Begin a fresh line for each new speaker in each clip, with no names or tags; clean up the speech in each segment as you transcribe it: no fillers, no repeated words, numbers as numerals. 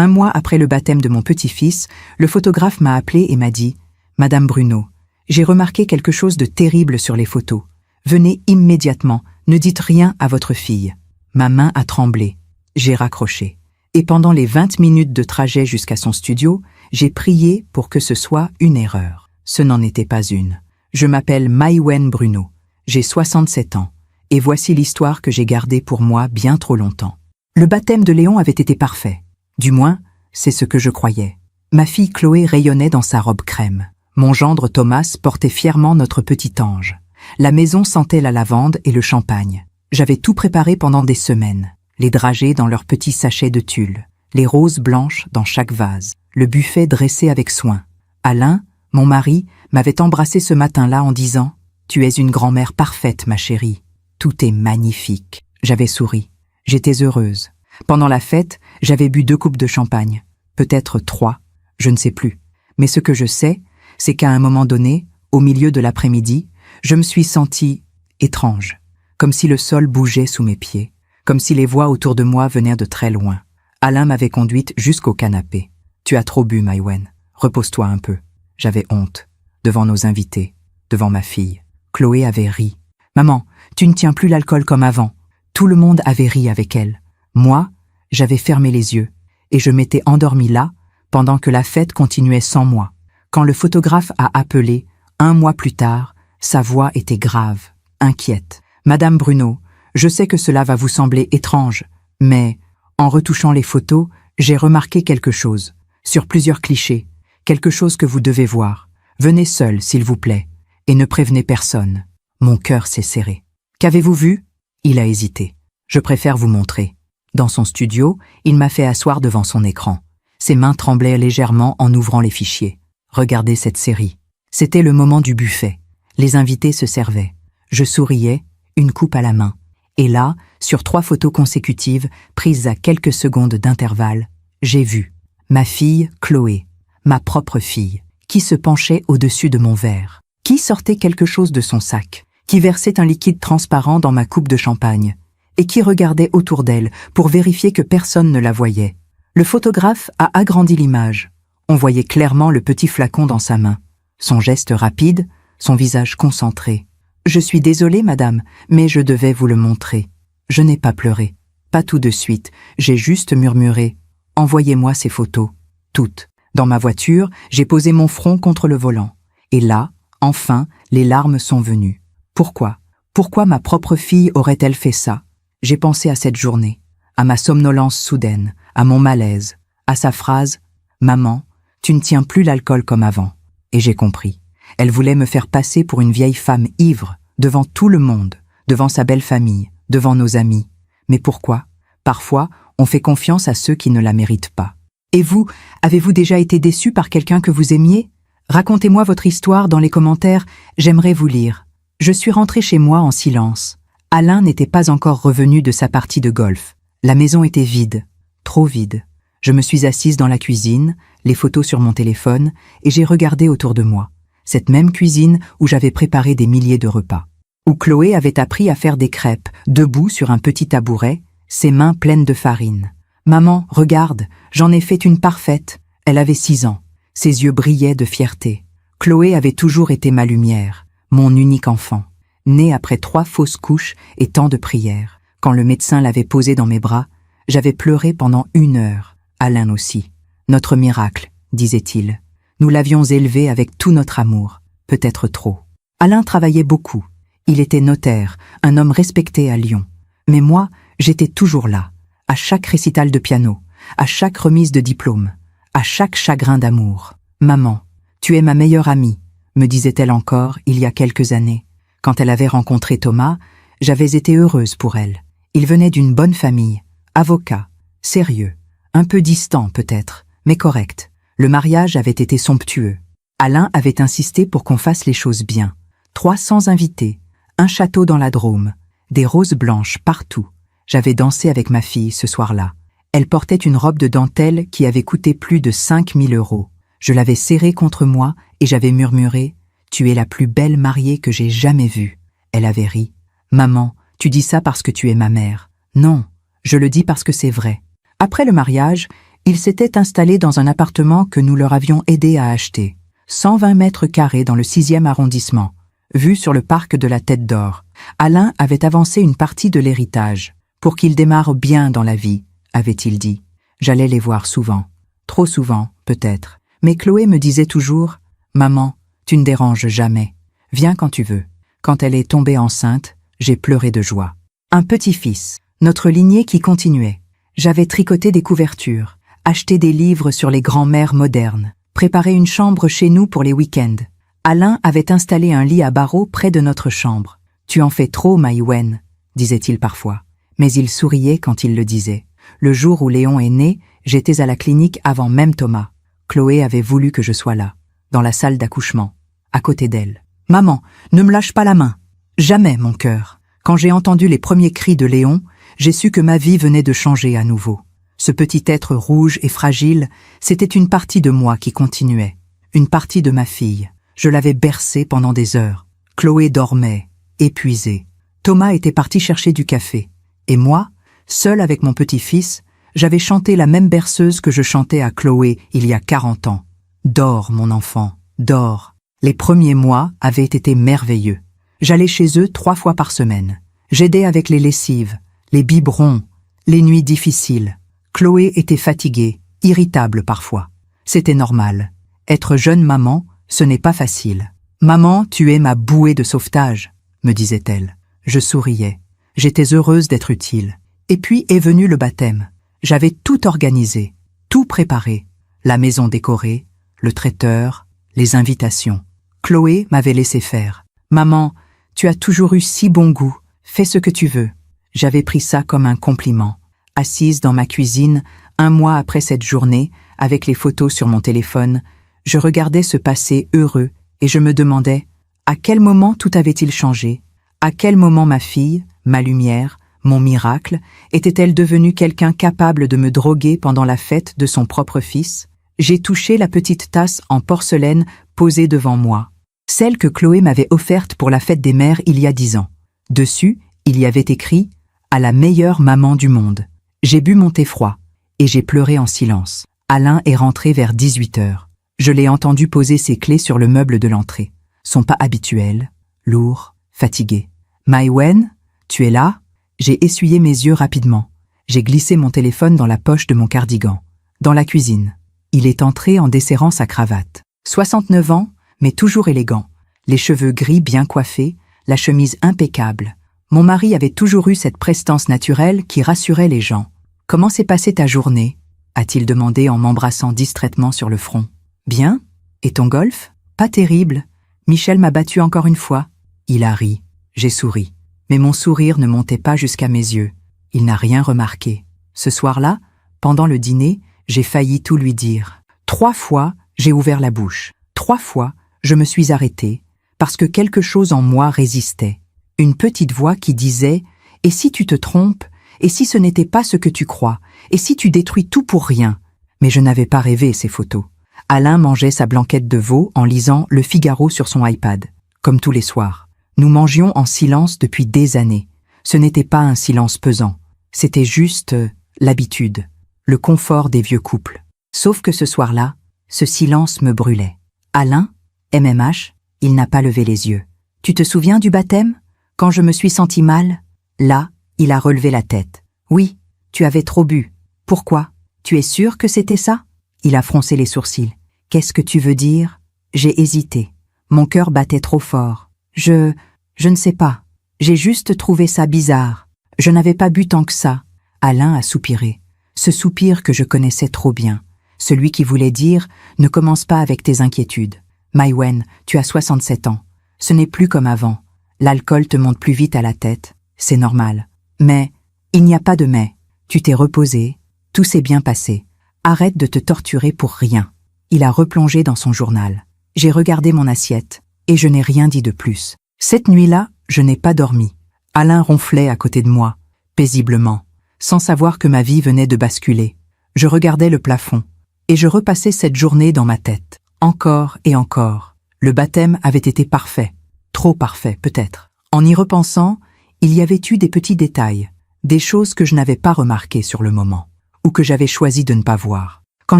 1 mois après le baptême de mon petit-fils, le photographe m'a appelé et m'a dit « Madame Bruno, j'ai remarqué quelque chose de terrible sur les photos. Venez immédiatement, ne dites rien à votre fille. » Ma main a tremblé. J'ai raccroché. Et pendant les 20 minutes de trajet jusqu'à son studio, j'ai prié pour que ce soit une erreur. Ce n'en était pas une. Je m'appelle Maïwenn Bruno. J'ai 67 ans. Et voici l'histoire que j'ai gardée pour moi bien trop longtemps. Le baptême de Léon avait été parfait. Du moins, c'est ce que je croyais. Ma fille Chloé rayonnait dans sa robe crème. Mon gendre Thomas portait fièrement notre petit ange. La maison sentait la lavande et le champagne. J'avais tout préparé pendant des semaines. Les dragées dans leurs petits sachets de tulle, les roses blanches dans chaque vase, le buffet dressé avec soin. Alain, mon mari, m'avait embrassé ce matin-là en disant « Tu es une grand-mère parfaite, ma chérie. Tout est magnifique. » J'avais souri. J'étais heureuse. Pendant la fête, j'avais bu 2 coupes de champagne. Peut-être 3, je ne sais plus. Mais ce que je sais, c'est qu'à un moment donné, au milieu de l'après-midi, je me suis sentie étrange, comme si le sol bougeait sous mes pieds, comme si les voix autour de moi venaient de très loin. Alain m'avait conduite jusqu'au canapé. « Tu as trop bu, Maïwenn. Repose-toi un peu. » J'avais honte, devant nos invités, devant ma fille. Chloé avait ri. « Maman, tu ne tiens plus l'alcool comme avant. » Tout le monde avait ri avec elle. Moi, j'avais fermé les yeux, et je m'étais endormie là, pendant que la fête continuait sans moi. Quand le photographe a appelé, 1 mois plus tard, sa voix était grave, inquiète. « Madame Bruno, je sais que cela va vous sembler étrange, mais, en retouchant les photos, j'ai remarqué quelque chose, sur plusieurs clichés, quelque chose que vous devez voir. Venez seul, s'il vous plaît, et ne prévenez personne. » Mon cœur s'est serré. « Qu'avez-vous vu ?» Il a hésité. « Je préfère vous montrer. » Dans son studio, il m'a fait asseoir devant son écran. Ses mains tremblaient légèrement en ouvrant les fichiers. « Regardez cette série. » C'était le moment du buffet. Les invités se servaient. Je souriais, une coupe à la main. Et là, sur 3 photos consécutives, prises à quelques secondes d'intervalle, j'ai vu ma fille Chloé, ma propre fille, qui se penchait au-dessus de mon verre, qui sortait quelque chose de son sac, qui versait un liquide transparent dans ma coupe de champagne, et qui regardait autour d'elle pour vérifier que personne ne la voyait. Le photographe a agrandi l'image. On voyait clairement le petit flacon dans sa main, son geste rapide, son visage concentré. « Je suis désolée, madame, mais je devais vous le montrer. » Je n'ai pas pleuré. Pas tout de suite, j'ai juste murmuré « Envoyez-moi ces photos. » Toutes. Dans ma voiture, j'ai posé mon front contre le volant. Et là, enfin, les larmes sont venues. Pourquoi ? Pourquoi ma propre fille aurait-elle fait ça ? J'ai pensé à cette journée, à ma somnolence soudaine, à mon malaise, à sa phrase « Maman, tu ne tiens plus l'alcool comme avant. » Et j'ai compris. Elle voulait me faire passer pour une vieille femme ivre, devant tout le monde, devant sa belle famille, devant nos amis. Mais pourquoi ? Parfois, on fait confiance à ceux qui ne la méritent pas. Et vous, avez-vous déjà été déçu par quelqu'un que vous aimiez ? Racontez-moi votre histoire dans les commentaires, j'aimerais vous lire. Je suis rentrée chez moi en silence. Alain n'était pas encore revenu de sa partie de golf. La maison était vide, trop vide. Je me suis assise dans la cuisine, les photos sur mon téléphone, et j'ai regardé autour de moi. Cette même cuisine où j'avais préparé des milliers de repas. Où Chloé avait appris à faire des crêpes, debout sur un petit tabouret, ses mains pleines de farine. « Maman, regarde, j'en ai fait une parfaite. » Elle avait 6 ans. Ses yeux brillaient de fierté. Chloé avait toujours été ma lumière, mon unique enfant. Née après 3 fausses couches et tant de prières. Quand le médecin l'avait posée dans mes bras, j'avais pleuré pendant 1 heure. Alain aussi. Notre miracle, disait-il. Nous l'avions élevé avec tout notre amour, peut-être trop. Alain travaillait beaucoup. Il était notaire, un homme respecté à Lyon. Mais moi, j'étais toujours là, à chaque récital de piano, à chaque remise de diplôme, à chaque chagrin d'amour. « Maman, tu es ma meilleure amie », me disait-elle encore il y a quelques années. Quand elle avait rencontré Thomas, j'avais été heureuse pour elle. Il venait d'une bonne famille, avocat, sérieux, un peu distant peut-être, mais correct. Le mariage avait été somptueux. Alain avait insisté pour qu'on fasse les choses bien. 300 invités, un château dans la Drôme, des roses blanches partout. J'avais dansé avec ma fille ce soir-là. Elle portait une robe de dentelle qui avait coûté plus de 5 000 €. Je l'avais serrée contre moi et j'avais murmuré « Tu es la plus belle mariée que j'ai jamais vue ». Elle avait ri. « Maman, tu dis ça parce que tu es ma mère. » Non, je le dis parce que c'est vrai. Après le mariage, Ils s'étaient installés dans un appartement que nous leur avions aidé à acheter. 120 mètres carrés dans le 6e arrondissement, vue sur le parc de la Tête d'Or. Alain avait avancé une partie de l'héritage, pour qu'ils démarrent bien dans la vie, avait-il dit. J'allais les voir souvent. Trop souvent, peut-être. Mais Chloé me disait toujours « Maman, tu ne déranges jamais. Viens quand tu veux. » Quand elle est tombée enceinte, j'ai pleuré de joie. Un petit-fils, notre lignée qui continuait. J'avais tricoté des couvertures, acheté des livres sur les grands-mères modernes, préparé une chambre chez nous pour les week-ends. Alain avait installé un lit à barreaux près de notre chambre. « Tu en fais trop, Maïwen », disait-il parfois. Mais il souriait quand il le disait. Le jour où Léon est né, j'étais à la clinique avant même Thomas. Chloé avait voulu que je sois là, dans la salle d'accouchement, à côté d'elle. « Maman, ne me lâche pas la main. Jamais, mon cœur. » Quand j'ai entendu les premiers cris de Léon, j'ai su que ma vie venait de changer à nouveau. Ce petit être rouge et fragile, c'était une partie de moi qui continuait. Une partie de ma fille. Je l'avais bercée pendant des heures. Chloé dormait, épuisée. Thomas était parti chercher du café. Et moi, seule avec mon petit-fils, j'avais chanté la même berceuse que je chantais à Chloé il y a 40 ans. Dors, mon enfant, dors. Les premiers mois avaient été merveilleux. J'allais chez eux 3 fois par semaine. J'aidais avec les lessives, les biberons, les nuits difficiles. Chloé était fatiguée, irritable parfois. C'était normal. Être jeune maman, ce n'est pas facile. « Maman, tu es ma bouée de sauvetage », me disait-elle. Je souriais. J'étais heureuse d'être utile. Et puis est venu le baptême. J'avais tout organisé, tout préparé. La maison décorée, le traiteur, les invitations. Chloé m'avait laissé faire. « Maman, tu as toujours eu si bon goût. Fais ce que tu veux. » J'avais pris ça comme un compliment. Assise dans ma cuisine, 1 mois après cette journée, avec les photos sur mon téléphone, je regardais ce passé heureux et je me demandais à quel moment tout avait-il changé, à quel moment ma fille, ma lumière, mon miracle, était-elle devenue quelqu'un capable de me droguer pendant la fête de son propre fils? J'ai touché la petite tasse en porcelaine posée devant moi, celle que Chloé m'avait offerte pour la fête des mères il y a 10 ans. Dessus, il y avait écrit « À la meilleure maman du monde ». J'ai bu mon thé froid et j'ai pleuré en silence. Alain est rentré vers 18 heures. Je l'ai entendu poser ses clés sur le meuble de l'entrée. Son pas habituel, lourd, fatigué. « Maïwen, tu es là ?» J'ai essuyé mes yeux rapidement. J'ai glissé mon téléphone dans la poche de mon cardigan. Dans la cuisine. Il est entré en desserrant sa cravate. 69 ans, mais toujours élégant. Les cheveux gris bien coiffés, la chemise impeccable. Mon mari avait toujours eu cette prestance naturelle qui rassurait les gens. « Comment s'est passée ta journée ?» a-t-il demandé en m'embrassant distraitement sur le front. « Bien. Et ton golf ? Pas terrible. Michel m'a battu encore une fois. » Il a ri. J'ai souri. Mais mon sourire ne montait pas jusqu'à mes yeux. Il n'a rien remarqué. Ce soir-là, pendant le dîner, j'ai failli tout lui dire. 3 fois, j'ai ouvert la bouche. 3 fois, je me suis arrêtée, parce que quelque chose en moi résistait. Une petite voix qui disait « Et si tu te trompes ? Et si ce n'était pas ce que tu crois ? Et si tu détruis tout pour rien ?» Mais je n'avais pas rêvé ces photos. Alain mangeait sa blanquette de veau en lisant Le Figaro sur son iPad, comme tous les soirs. Nous mangions en silence depuis des années. Ce n'était pas un silence pesant. C'était juste l'habitude, le confort des vieux couples. Sauf que ce soir-là, ce silence me brûlait. Alain, MMH, il n'a pas levé les yeux. « Tu te souviens du baptême ? Quand je me suis senti mal ?» Là, il a relevé la tête. « Oui, tu avais trop bu. Pourquoi ? Tu es sûr que c'était ça ?» Il a froncé les sourcils. « Qu'est-ce que tu veux dire ?» J'ai hésité. Mon cœur battait trop fort. Je ne sais pas. J'ai juste trouvé ça bizarre. Je n'avais pas bu tant que ça. » Alain a soupiré. Ce soupir que je connaissais trop bien. Celui qui voulait dire « Ne commence pas avec tes inquiétudes. Maïwen, tu as 67 ans. Ce n'est plus comme avant. L'alcool te monte plus vite à la tête. C'est normal. Mais il n'y a pas de mais. Tu t'es reposé. Tout s'est bien passé. Arrête de te torturer pour rien. » Il a replongé dans son journal. J'ai regardé mon assiette et je n'ai rien dit de plus. Cette nuit-là, je n'ai pas dormi. Alain ronflait à côté de moi, paisiblement, sans savoir que ma vie venait de basculer. Je regardais le plafond et je repassais cette journée dans ma tête. Encore et encore. Le baptême avait été parfait. Trop parfait, peut-être. En y repensant, il y avait eu des petits détails, des choses que je n'avais pas remarquées sur le moment. ou que j'avais choisi de ne pas voir. Quand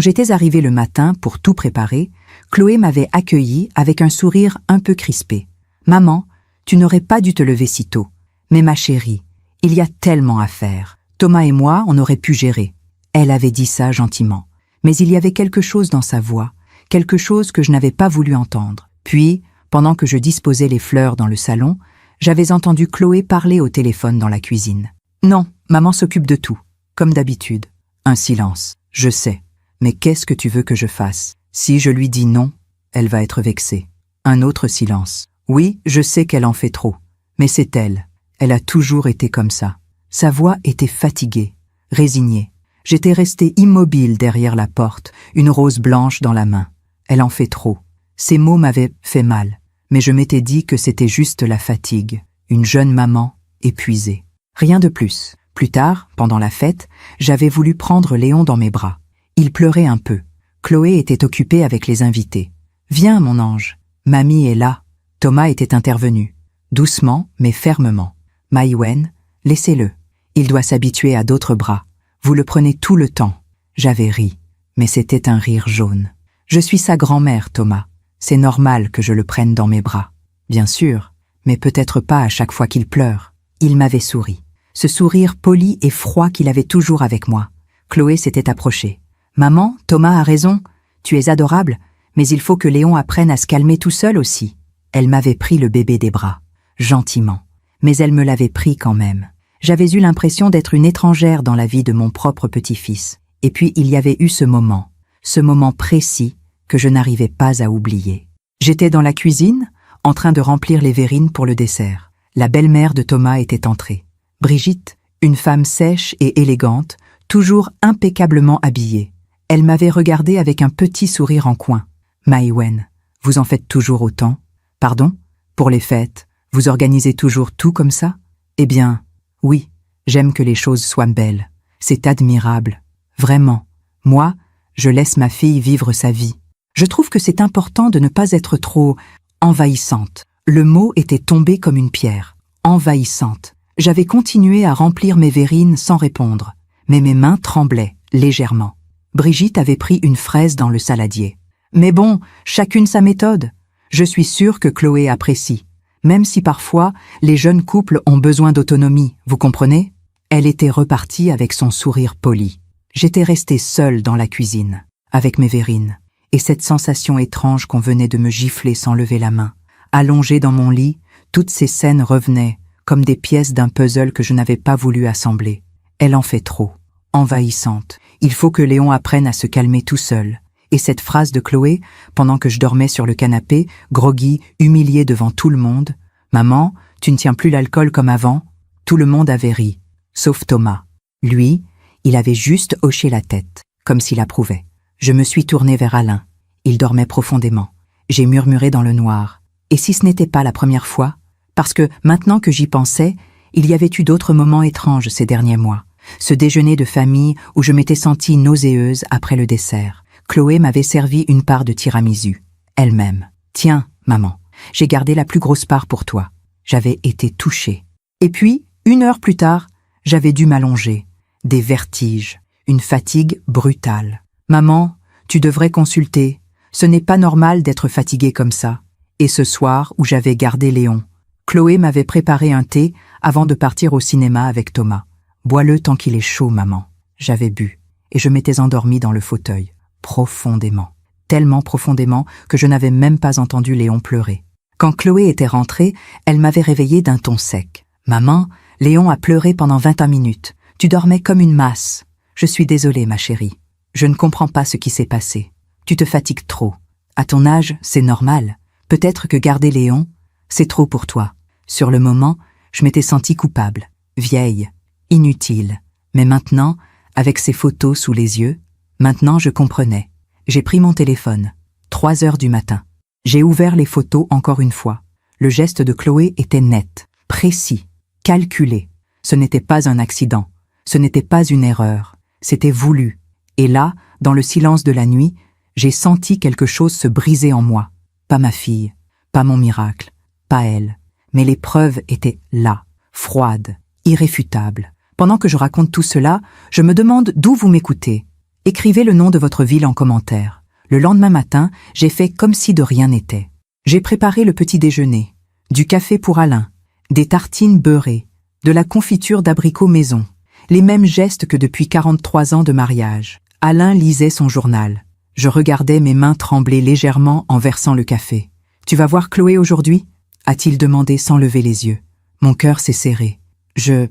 j'étais arrivée le matin pour tout préparer, Chloé m'avait accueillie avec un sourire un peu crispé. « Maman, tu n'aurais pas dû te lever si tôt. Mais ma chérie, il y a tellement à faire. Thomas et moi, on aurait pu gérer. » Elle avait dit ça gentiment. Mais il y avait quelque chose dans sa voix, quelque chose que je n'avais pas voulu entendre. Puis, pendant que je disposais les fleurs dans le salon, j'avais entendu Chloé parler au téléphone dans la cuisine. « Non, maman s'occupe de tout, comme d'habitude. » Un silence. « Je sais. Mais qu'est-ce que tu veux que je fasse? Si je lui dis non, elle va être vexée. » Un autre silence. « Oui, je sais qu'elle en fait trop. Mais c'est elle. Elle a toujours été comme ça. » Sa voix était fatiguée, résignée. J'étais restée immobile derrière la porte, une rose blanche dans la main. Elle en fait trop. Ces mots m'avaient fait mal, mais je m'étais dit que c'était juste la fatigue, une jeune maman épuisée. Rien de plus. Plus tard, pendant la fête, j'avais voulu prendre Léon dans mes bras. Il pleurait un peu. Chloé était occupée avec les invités. « Viens, mon ange. Mamie est là. » Thomas était intervenu, doucement mais fermement. « Maïwen, laissez-le. Il doit s'habituer à d'autres bras. Vous le prenez tout le temps. » J'avais ri, mais c'était un rire jaune. « Je suis sa grand-mère, Thomas. C'est normal que je le prenne dans mes bras. » Bien sûr, mais peut-être pas à chaque fois qu'il pleure. Il m'avait souri. Ce sourire poli et froid qu'il avait toujours avec moi. Chloé s'était approchée. « Maman, Thomas a raison. Tu es adorable, mais il faut que Léon apprenne à se calmer tout seul aussi. » Elle m'avait pris le bébé des bras, gentiment, mais elle me l'avait pris quand même. J'avais eu l'impression d'être une étrangère dans la vie de mon propre petit-fils. Et puis il y avait eu ce moment précis que je n'arrivais pas à oublier. J'étais dans la cuisine, en train de remplir les verrines pour le dessert. La belle-mère de Thomas était entrée. Brigitte, une femme sèche et élégante, toujours impeccablement habillée. Elle m'avait regardé avec un petit sourire en coin. « Maïwen, vous en faites toujours autant? Pardon? Pour les fêtes, vous organisez toujours tout comme ça? » Eh bien, oui, j'aime que les choses soient belles. C'est admirable. Vraiment. Moi, je laisse ma fille vivre sa vie. Je trouve que c'est important de ne pas être trop envahissante. Le mot était tombé comme une pierre. Envahissante. J'avais continué à remplir mes verrines sans répondre, mais mes mains tremblaient légèrement. Brigitte avait pris une fraise dans le saladier. Mais bon, chacune sa méthode. Je suis sûre que Chloé apprécie, même si parfois les jeunes couples ont besoin d'autonomie, vous comprenez? Elle était repartie avec son sourire poli. J'étais restée seule dans la cuisine, avec mes verrines, et cette sensation étrange qu'on venait de me gifler sans lever la main. Allongée dans mon lit, toutes ces scènes revenaient, comme des pièces d'un puzzle que je n'avais pas voulu assembler. Elle en fait trop, envahissante. Il faut que Léon apprenne à se calmer tout seul. Et cette phrase de Chloé, pendant que je dormais sur le canapé, groggy, humiliée devant tout le monde, « Maman, tu ne tiens plus l'alcool comme avant ?» Tout le monde avait ri, sauf Thomas. Lui, il avait juste hoché la tête, comme s'il approuvait. Je me suis tournée vers Alain. Il dormait profondément. J'ai murmuré dans le noir. Et si ce n'était pas la première fois? Parce que, maintenant que j'y pensais, il y avait eu d'autres moments étranges ces derniers mois. Ce déjeuner de famille où je m'étais sentie nauséeuse après le dessert. Chloé m'avait servi une part de tiramisu, elle-même. « Tiens, maman, j'ai gardé la plus grosse part pour toi. » J'avais été touchée. Et puis, 1 heure plus tard, j'avais dû m'allonger. Des vertiges, une fatigue brutale. « Maman, tu devrais consulter. Ce n'est pas normal d'être fatiguée comme ça. » Et ce soir où j'avais gardé Léon, Chloé m'avait préparé un thé avant de partir au cinéma avec Thomas. « Bois-le tant qu'il est chaud, maman. » J'avais bu, et je m'étais endormie dans le fauteuil. Profondément, tellement profondément que je n'avais même pas entendu Léon pleurer. Quand Chloé était rentrée, elle m'avait réveillée d'un ton sec. « Maman, Léon a pleuré pendant 21 minutes. Tu dormais comme une masse. Je suis désolée, ma chérie. Je ne comprends pas ce qui s'est passé. Tu te fatigues trop. À ton âge, c'est normal. Peut-être que garder Léon, c'est trop pour toi. » Sur le moment, je m'étais sentie coupable, vieille, inutile. Mais maintenant, avec ces photos sous les yeux, maintenant, je comprenais. J'ai pris mon téléphone. 3 heures du matin. J'ai ouvert les photos encore une fois. Le geste de Chloé était net, précis, calculé. Ce n'était pas un accident. Ce n'était pas une erreur. C'était voulu. Et là, dans le silence de la nuit, j'ai senti quelque chose se briser en moi. Pas ma fille, pas mon miracle, pas elle. Mais les preuves étaient là, froides, irréfutables. Pendant que je raconte tout cela, je me demande d'où vous m'écoutez. Écrivez le nom de votre ville en commentaire. Le lendemain matin, j'ai fait comme si de rien n'était. J'ai préparé le petit déjeuner, du café pour Alain, des tartines beurrées, de la confiture d'abricot maison, les mêmes gestes que depuis 43 ans de mariage. Alain lisait son journal. Je regardais mes mains trembler légèrement en versant le café. « Tu vas voir Chloé aujourd'hui » a-t-il demandé sans lever les yeux. Mon cœur s'est serré. Je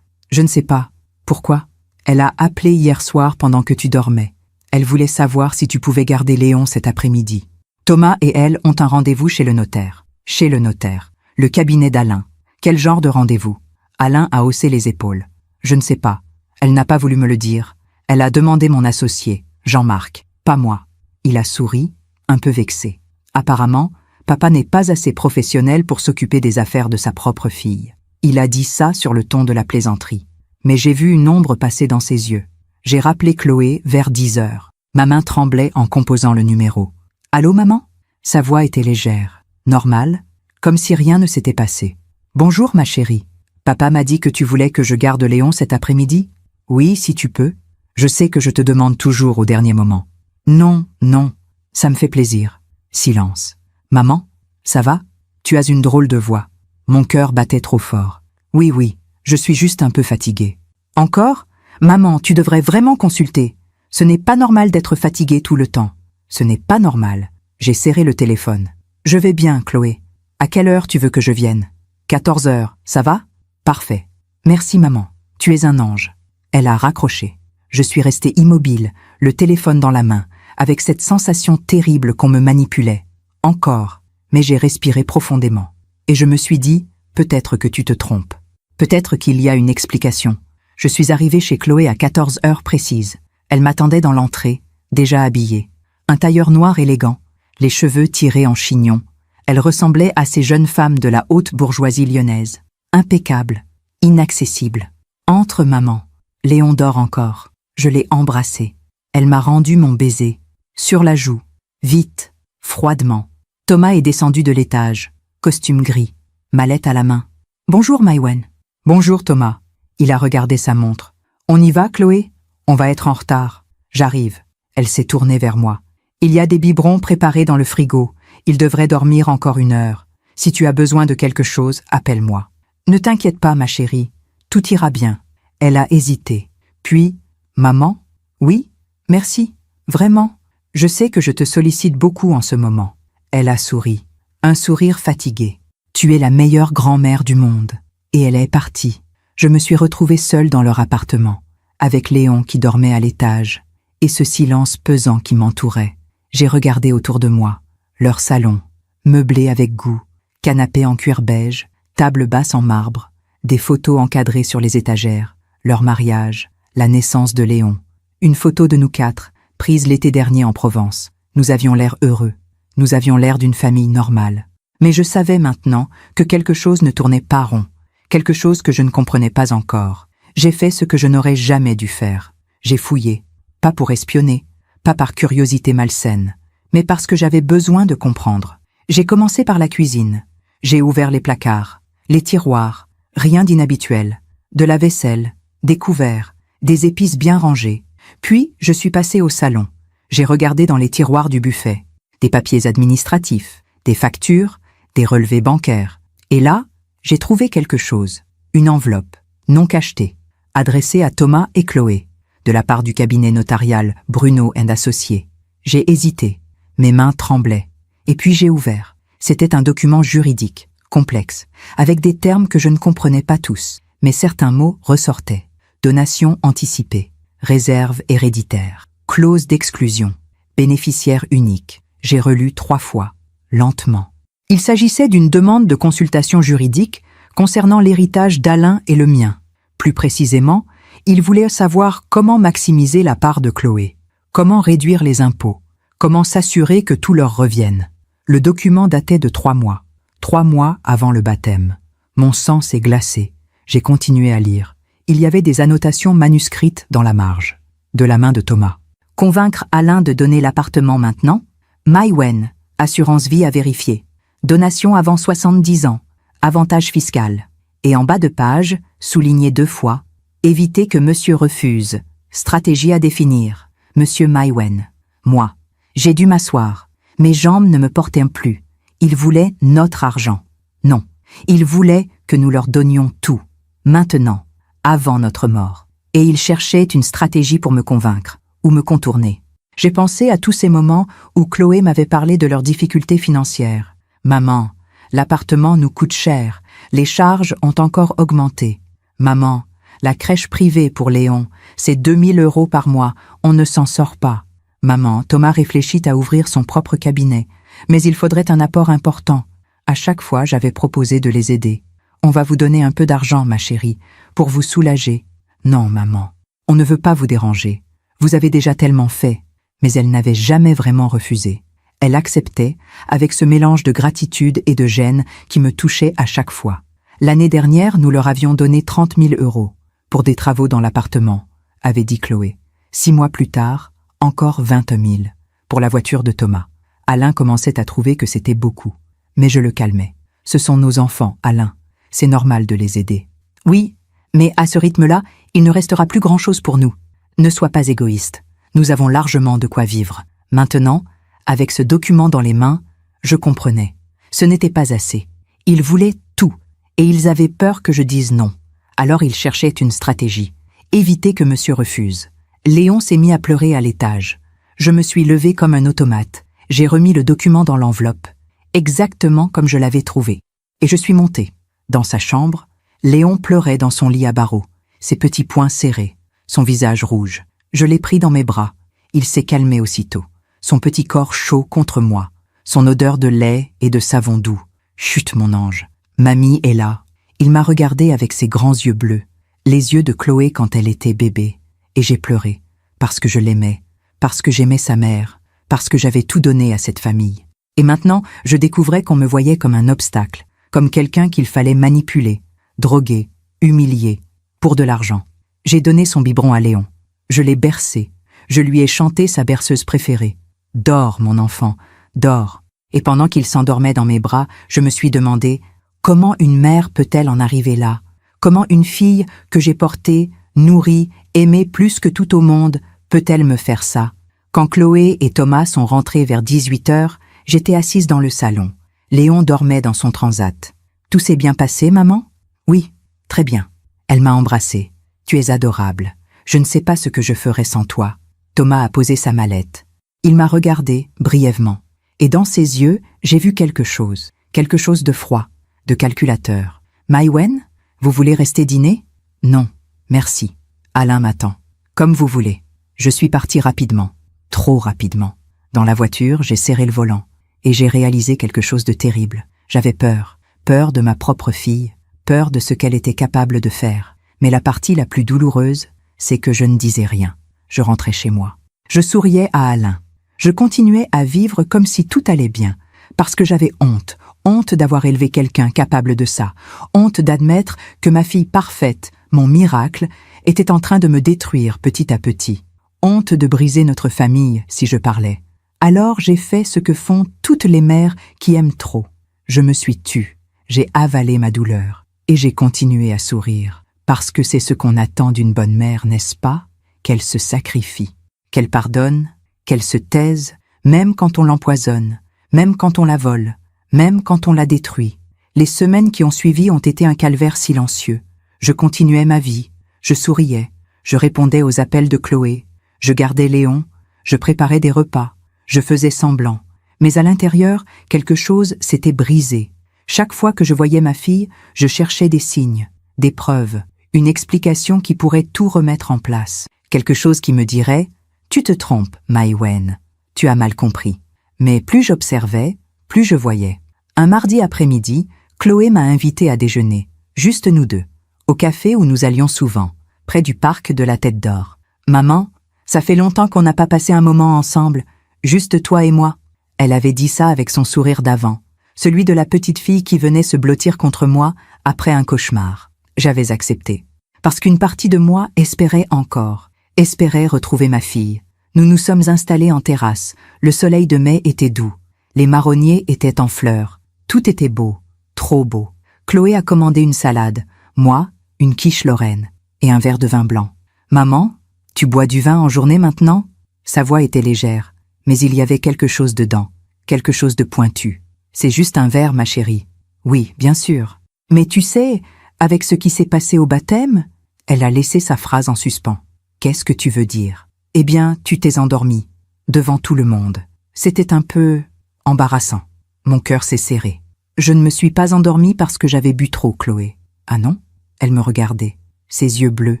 ne sais pas. Pourquoi? Elle a appelé hier soir pendant que tu dormais. Elle voulait savoir si tu pouvais garder Léon cet après-midi. Thomas et elle ont un rendez-vous chez le notaire. Chez le notaire. Le cabinet d'Alain. Quel genre de rendez-vous? Alain a haussé les épaules. Je ne sais pas. Elle n'a pas voulu me le dire. Elle a demandé mon associé, Jean-Marc, pas moi. Il a souri, un peu vexé. Apparemment, papa n'est pas assez professionnel pour s'occuper des affaires de sa propre fille. Il a dit ça sur le ton de la plaisanterie. Mais j'ai vu une ombre passer dans ses yeux. J'ai rappelé Chloé vers 10 heures. Ma main tremblait en composant le numéro. « Allô, maman ?» Sa voix était légère, normale, comme si rien ne s'était passé. « Bonjour, ma chérie. Papa m'a dit que tu voulais que je garde Léon cet après-midi ? Oui, si tu peux. Je sais que je te demande toujours au dernier moment. » Non, non, ça me fait plaisir. Silence. « Maman, ça va ? Tu as une drôle de voix. » Mon cœur battait trop fort. « Oui, oui, je suis juste un peu fatiguée. »« Encore ? Maman, tu devrais vraiment consulter. Ce n'est pas normal d'être fatiguée tout le temps. » Ce n'est pas normal. J'ai serré le téléphone. « Je vais bien, Chloé. À quelle heure tu veux que je vienne ? 14 heures, ça va ? Parfait. Merci, maman. Tu es un ange. » Elle a raccroché. Je suis restée immobile, le téléphone dans la main, avec cette sensation terrible qu'on me manipulait. Encore. Mais j'ai respiré profondément. Et je me suis dit, peut-être que tu te trompes. Peut-être qu'il y a une explication. Je suis arrivée chez Chloé à 14 heures précises. Elle m'attendait dans l'entrée, déjà habillée. Un tailleur noir élégant, les cheveux tirés en chignon. Elle ressemblait à ces jeunes femmes de la haute bourgeoisie lyonnaise. Impeccable, inaccessible. « Entre, maman. Léon dort encore. » Je l'ai embrassée. Elle m'a rendu mon baiser. Sur la joue. Vite, froidement. Thomas est descendu de l'étage. Costume gris. Mallette à la main. « Bonjour, Maïwen. »« Bonjour, Thomas. » Il a regardé sa montre. « On y va, Chloé ? On va être en retard. »« J'arrive. » Elle s'est tournée vers moi. « Il y a des biberons préparés dans le frigo. Il devrait dormir encore 1 heure. Si tu as besoin de quelque chose, appelle-moi. »« Ne t'inquiète pas, ma chérie. Tout ira bien. » Elle a hésité. Puis, « Maman ? Oui ? Merci. Vraiment. Je sais que je te sollicite beaucoup en ce moment. » Elle a souri. Un sourire fatigué. « Tu es la meilleure grand-mère du monde. » Et elle est partie. Je me suis retrouvée seule dans leur appartement, avec Léon qui dormait à l'étage, et ce silence pesant qui m'entourait. J'ai regardé autour de moi, leur salon, meublé avec goût, canapé en cuir beige, table basse en marbre, des photos encadrées sur les étagères, leur mariage, la naissance de Léon, une photo de nous 4, prise l'été dernier en Provence. Nous avions l'air heureux, nous avions l'air d'une famille normale. Mais je savais maintenant que quelque chose ne tournait pas rond, quelque chose que je ne comprenais pas encore. J'ai fait ce que je n'aurais jamais dû faire. J'ai fouillé, pas pour espionner, pas par curiosité malsaine, mais parce que j'avais besoin de comprendre. J'ai commencé par la cuisine. J'ai ouvert les placards, les tiroirs, rien d'inhabituel, de la vaisselle, des couverts, des épices bien rangées. Puis, je suis passée au salon. J'ai regardé dans les tiroirs du buffet, des papiers administratifs, des factures, des relevés bancaires. Et là, j'ai trouvé quelque chose, une enveloppe, non cachetée, adressée à Thomas et Chloé, de la part du cabinet notarial Bruno & Associés. J'ai hésité, mes mains tremblaient, et puis j'ai ouvert. C'était un document juridique, complexe, avec des termes que je ne comprenais pas tous, mais certains mots ressortaient. Donation anticipée, réserve héréditaire, clause d'exclusion, bénéficiaire unique. J'ai relu 3 fois, lentement. Il s'agissait d'une demande de consultation juridique concernant l'héritage d'Alain et le mien. Plus précisément, il voulait savoir comment maximiser la part de Chloé, comment réduire les impôts, comment s'assurer que tout leur revienne. Le document datait de 3 mois, 3 mois avant le baptême. Mon sang s'est glacé. J'ai continué à lire. Il y avait des annotations manuscrites dans la marge, de la main de Thomas. Convaincre Alain de donner l'appartement maintenant ? Maïwen, assurance vie à vérifier. Donation avant 70 ans, avantage fiscal. Et en bas de page, souligné 2 fois, Éviter que monsieur refuse. Stratégie à définir. Monsieur Maïwen. Moi. J'ai dû m'asseoir. Mes jambes ne me portaient plus. Ils voulaient notre argent. Non. Ils voulaient que nous leur donnions tout. Maintenant. Avant notre mort. Et ils cherchaient une stratégie pour me convaincre. Ou me contourner. J'ai pensé à tous ces moments où Chloé m'avait parlé de leurs difficultés financières. Maman, l'appartement nous coûte cher. Les charges ont encore augmenté. Maman, la crèche privée pour Léon, c'est 2000 € par mois, on ne s'en sort pas. Maman, Thomas réfléchit à ouvrir son propre cabinet, mais il faudrait un apport important. À chaque fois, j'avais proposé de les aider. On va vous donner un peu d'argent, ma chérie, pour vous soulager. Non, maman, on ne veut pas vous déranger. Vous avez déjà tellement fait. Mais elle n'avait jamais vraiment refusé. Elle acceptait, avec ce mélange de gratitude et de gêne qui me touchait à chaque fois. L'année dernière, nous leur avions donné 30 000 € pour des travaux dans l'appartement, avait dit Chloé. 6 mois plus tard, encore 20 000 pour la voiture de Thomas. Alain commençait à trouver que c'était beaucoup. Mais je le calmais. Ce sont nos enfants, Alain. C'est normal de les aider. Oui, mais à ce rythme-là, il ne restera plus grand-chose pour nous. Ne sois pas égoïste. Nous avons largement de quoi vivre. Maintenant, avec ce document dans les mains, je comprenais. Ce n'était pas assez. Ils voulaient tout, et ils avaient peur que je dise non. Alors ils cherchaient une stratégie. Éviter que monsieur refuse. Léon s'est mis à pleurer à l'étage. Je me suis levée comme un automate. J'ai remis le document dans l'enveloppe, exactement comme je l'avais trouvé. Et je suis montée. Dans sa chambre, Léon pleurait dans son lit à barreaux, ses petits poings serrés, son visage rouge. Je l'ai pris dans mes bras. Il s'est calmé aussitôt. Son petit corps chaud contre moi. Son odeur de lait et de savon doux. Chut, mon ange. Mamie est là. Il m'a regardé avec ses grands yeux bleus. Les yeux de Chloé quand elle était bébé. Et j'ai pleuré. Parce que je l'aimais. Parce que j'aimais sa mère. Parce que j'avais tout donné à cette famille. Et maintenant, je découvrais qu'on me voyait comme un obstacle. Comme quelqu'un qu'il fallait manipuler, droguer, humilier. Pour de l'argent. J'ai donné son biberon à Léon. Je l'ai bercé. Je lui ai chanté sa berceuse préférée. Dors, mon enfant, dors. Et pendant qu'il s'endormait dans mes bras, je me suis demandé comment une mère peut-elle en arriver là? Comment une fille que j'ai portée, nourrie, aimée plus que tout au monde, peut-elle me faire ça? Quand Chloé et Thomas sont rentrés vers 18 h, j'étais assise dans le salon. Léon dormait dans son transat. Tout s'est bien passé, maman? Oui, très bien. Elle m'a embrassée. Tu es adorable. Je ne sais pas ce que je ferais sans toi. Thomas a posé sa mallette. Il m'a regardé brièvement. Et dans ses yeux, j'ai vu quelque chose de froid, de calculateur. Maïwen, vous voulez rester dîner? Non, merci. Alain m'attend. Comme vous voulez. Je suis partie rapidement. Trop rapidement. Dans la voiture, j'ai serré le volant. Et j'ai réalisé quelque chose de terrible. J'avais peur. Peur de ma propre fille. Peur de ce qu'elle était capable de faire. Mais la partie la plus douloureuse, c'est que je ne disais rien. Je rentrais chez moi. Je souriais à Alain. Je continuais à vivre comme si tout allait bien, parce que j'avais honte, honte d'avoir élevé quelqu'un capable de ça, honte d'admettre que ma fille parfaite, mon miracle, était en train de me détruire petit à petit, honte de briser notre famille si je parlais. Alors j'ai fait ce que font toutes les mères qui aiment trop. Je me suis tue, j'ai avalé ma douleur, et j'ai continué à sourire, parce que c'est ce qu'on attend d'une bonne mère, n'est-ce pas? Qu'elle se sacrifie, qu'elle pardonne, qu'elle se taise, même quand on l'empoisonne, même quand on la vole, même quand on la détruit. Les semaines qui ont suivi ont été un calvaire silencieux. Je continuais ma vie, je souriais, je répondais aux appels de Chloé, je gardais Léon, je préparais des repas, je faisais semblant. Mais à l'intérieur, quelque chose s'était brisé. Chaque fois que je voyais ma fille, je cherchais des signes, des preuves, une explication qui pourrait tout remettre en place. Quelque chose qui me dirait « Tu te trompes, Maïwen, tu as mal compris ». Mais plus j'observais, plus je voyais. Un mardi après-midi, Chloé m'a invité à déjeuner, juste nous deux, au café où nous allions souvent, près du parc de la Tête d'Or. « Maman, ça fait longtemps qu'on n'a pas passé un moment ensemble, juste toi et moi ». Elle avait dit ça avec son sourire d'avant, celui de la petite fille qui venait se blottir contre moi après un cauchemar. J'avais accepté, parce qu'une partie de moi espérait encore. Espérait retrouver ma fille. Nous nous sommes installés en terrasse. Le soleil de mai était doux. Les marronniers étaient en fleurs. Tout était beau. Trop beau. Chloé a commandé une salade. Moi, une quiche lorraine. et un verre de vin blanc. « Maman, tu bois du vin en journée maintenant ?» Sa voix était légère, mais il y avait quelque chose dedans, quelque chose de pointu. « C'est juste un verre, ma chérie. »« Oui, bien sûr. Mais tu sais, avec ce qui s'est passé au baptême ?» Elle a laissé sa phrase en suspens. « Qu'est-ce que tu veux dire ?»« Eh bien, tu t'es endormie, devant tout le monde. C'était un peu embarrassant. Mon cœur s'est serré. Je ne me suis pas endormie parce que j'avais bu trop, Chloé. »« Ah non ?» Elle me regardait, ses yeux bleus,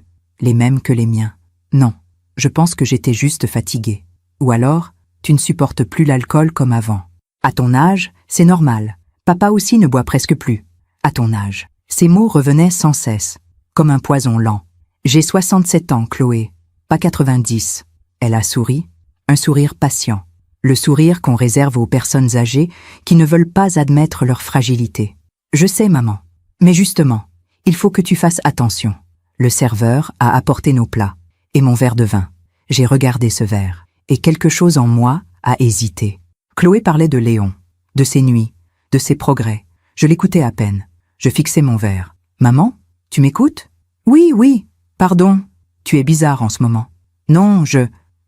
les mêmes que les miens. « Non, je pense que j'étais juste fatiguée. Ou alors, tu ne supportes plus l'alcool comme avant. À ton âge, c'est normal. Papa aussi ne boit presque plus. À ton âge. » Ces mots revenaient sans cesse, comme un poison lent. « J'ai 67 ans, Chloé, pas 90. » Elle a souri, un sourire patient. Le sourire qu'on réserve aux personnes âgées qui ne veulent pas admettre leur fragilité. « Je sais, maman. Mais justement, il faut que tu fasses attention. » Le serveur a apporté nos plats et mon verre de vin. J'ai regardé ce verre et quelque chose en moi a hésité. Chloé parlait de Léon, de ses nuits, de ses progrès. Je l'écoutais à peine. Je fixais mon verre. « Maman, tu m'écoutes ?»« Oui, oui. Pardon. Tu es bizarre en ce moment. »« Non,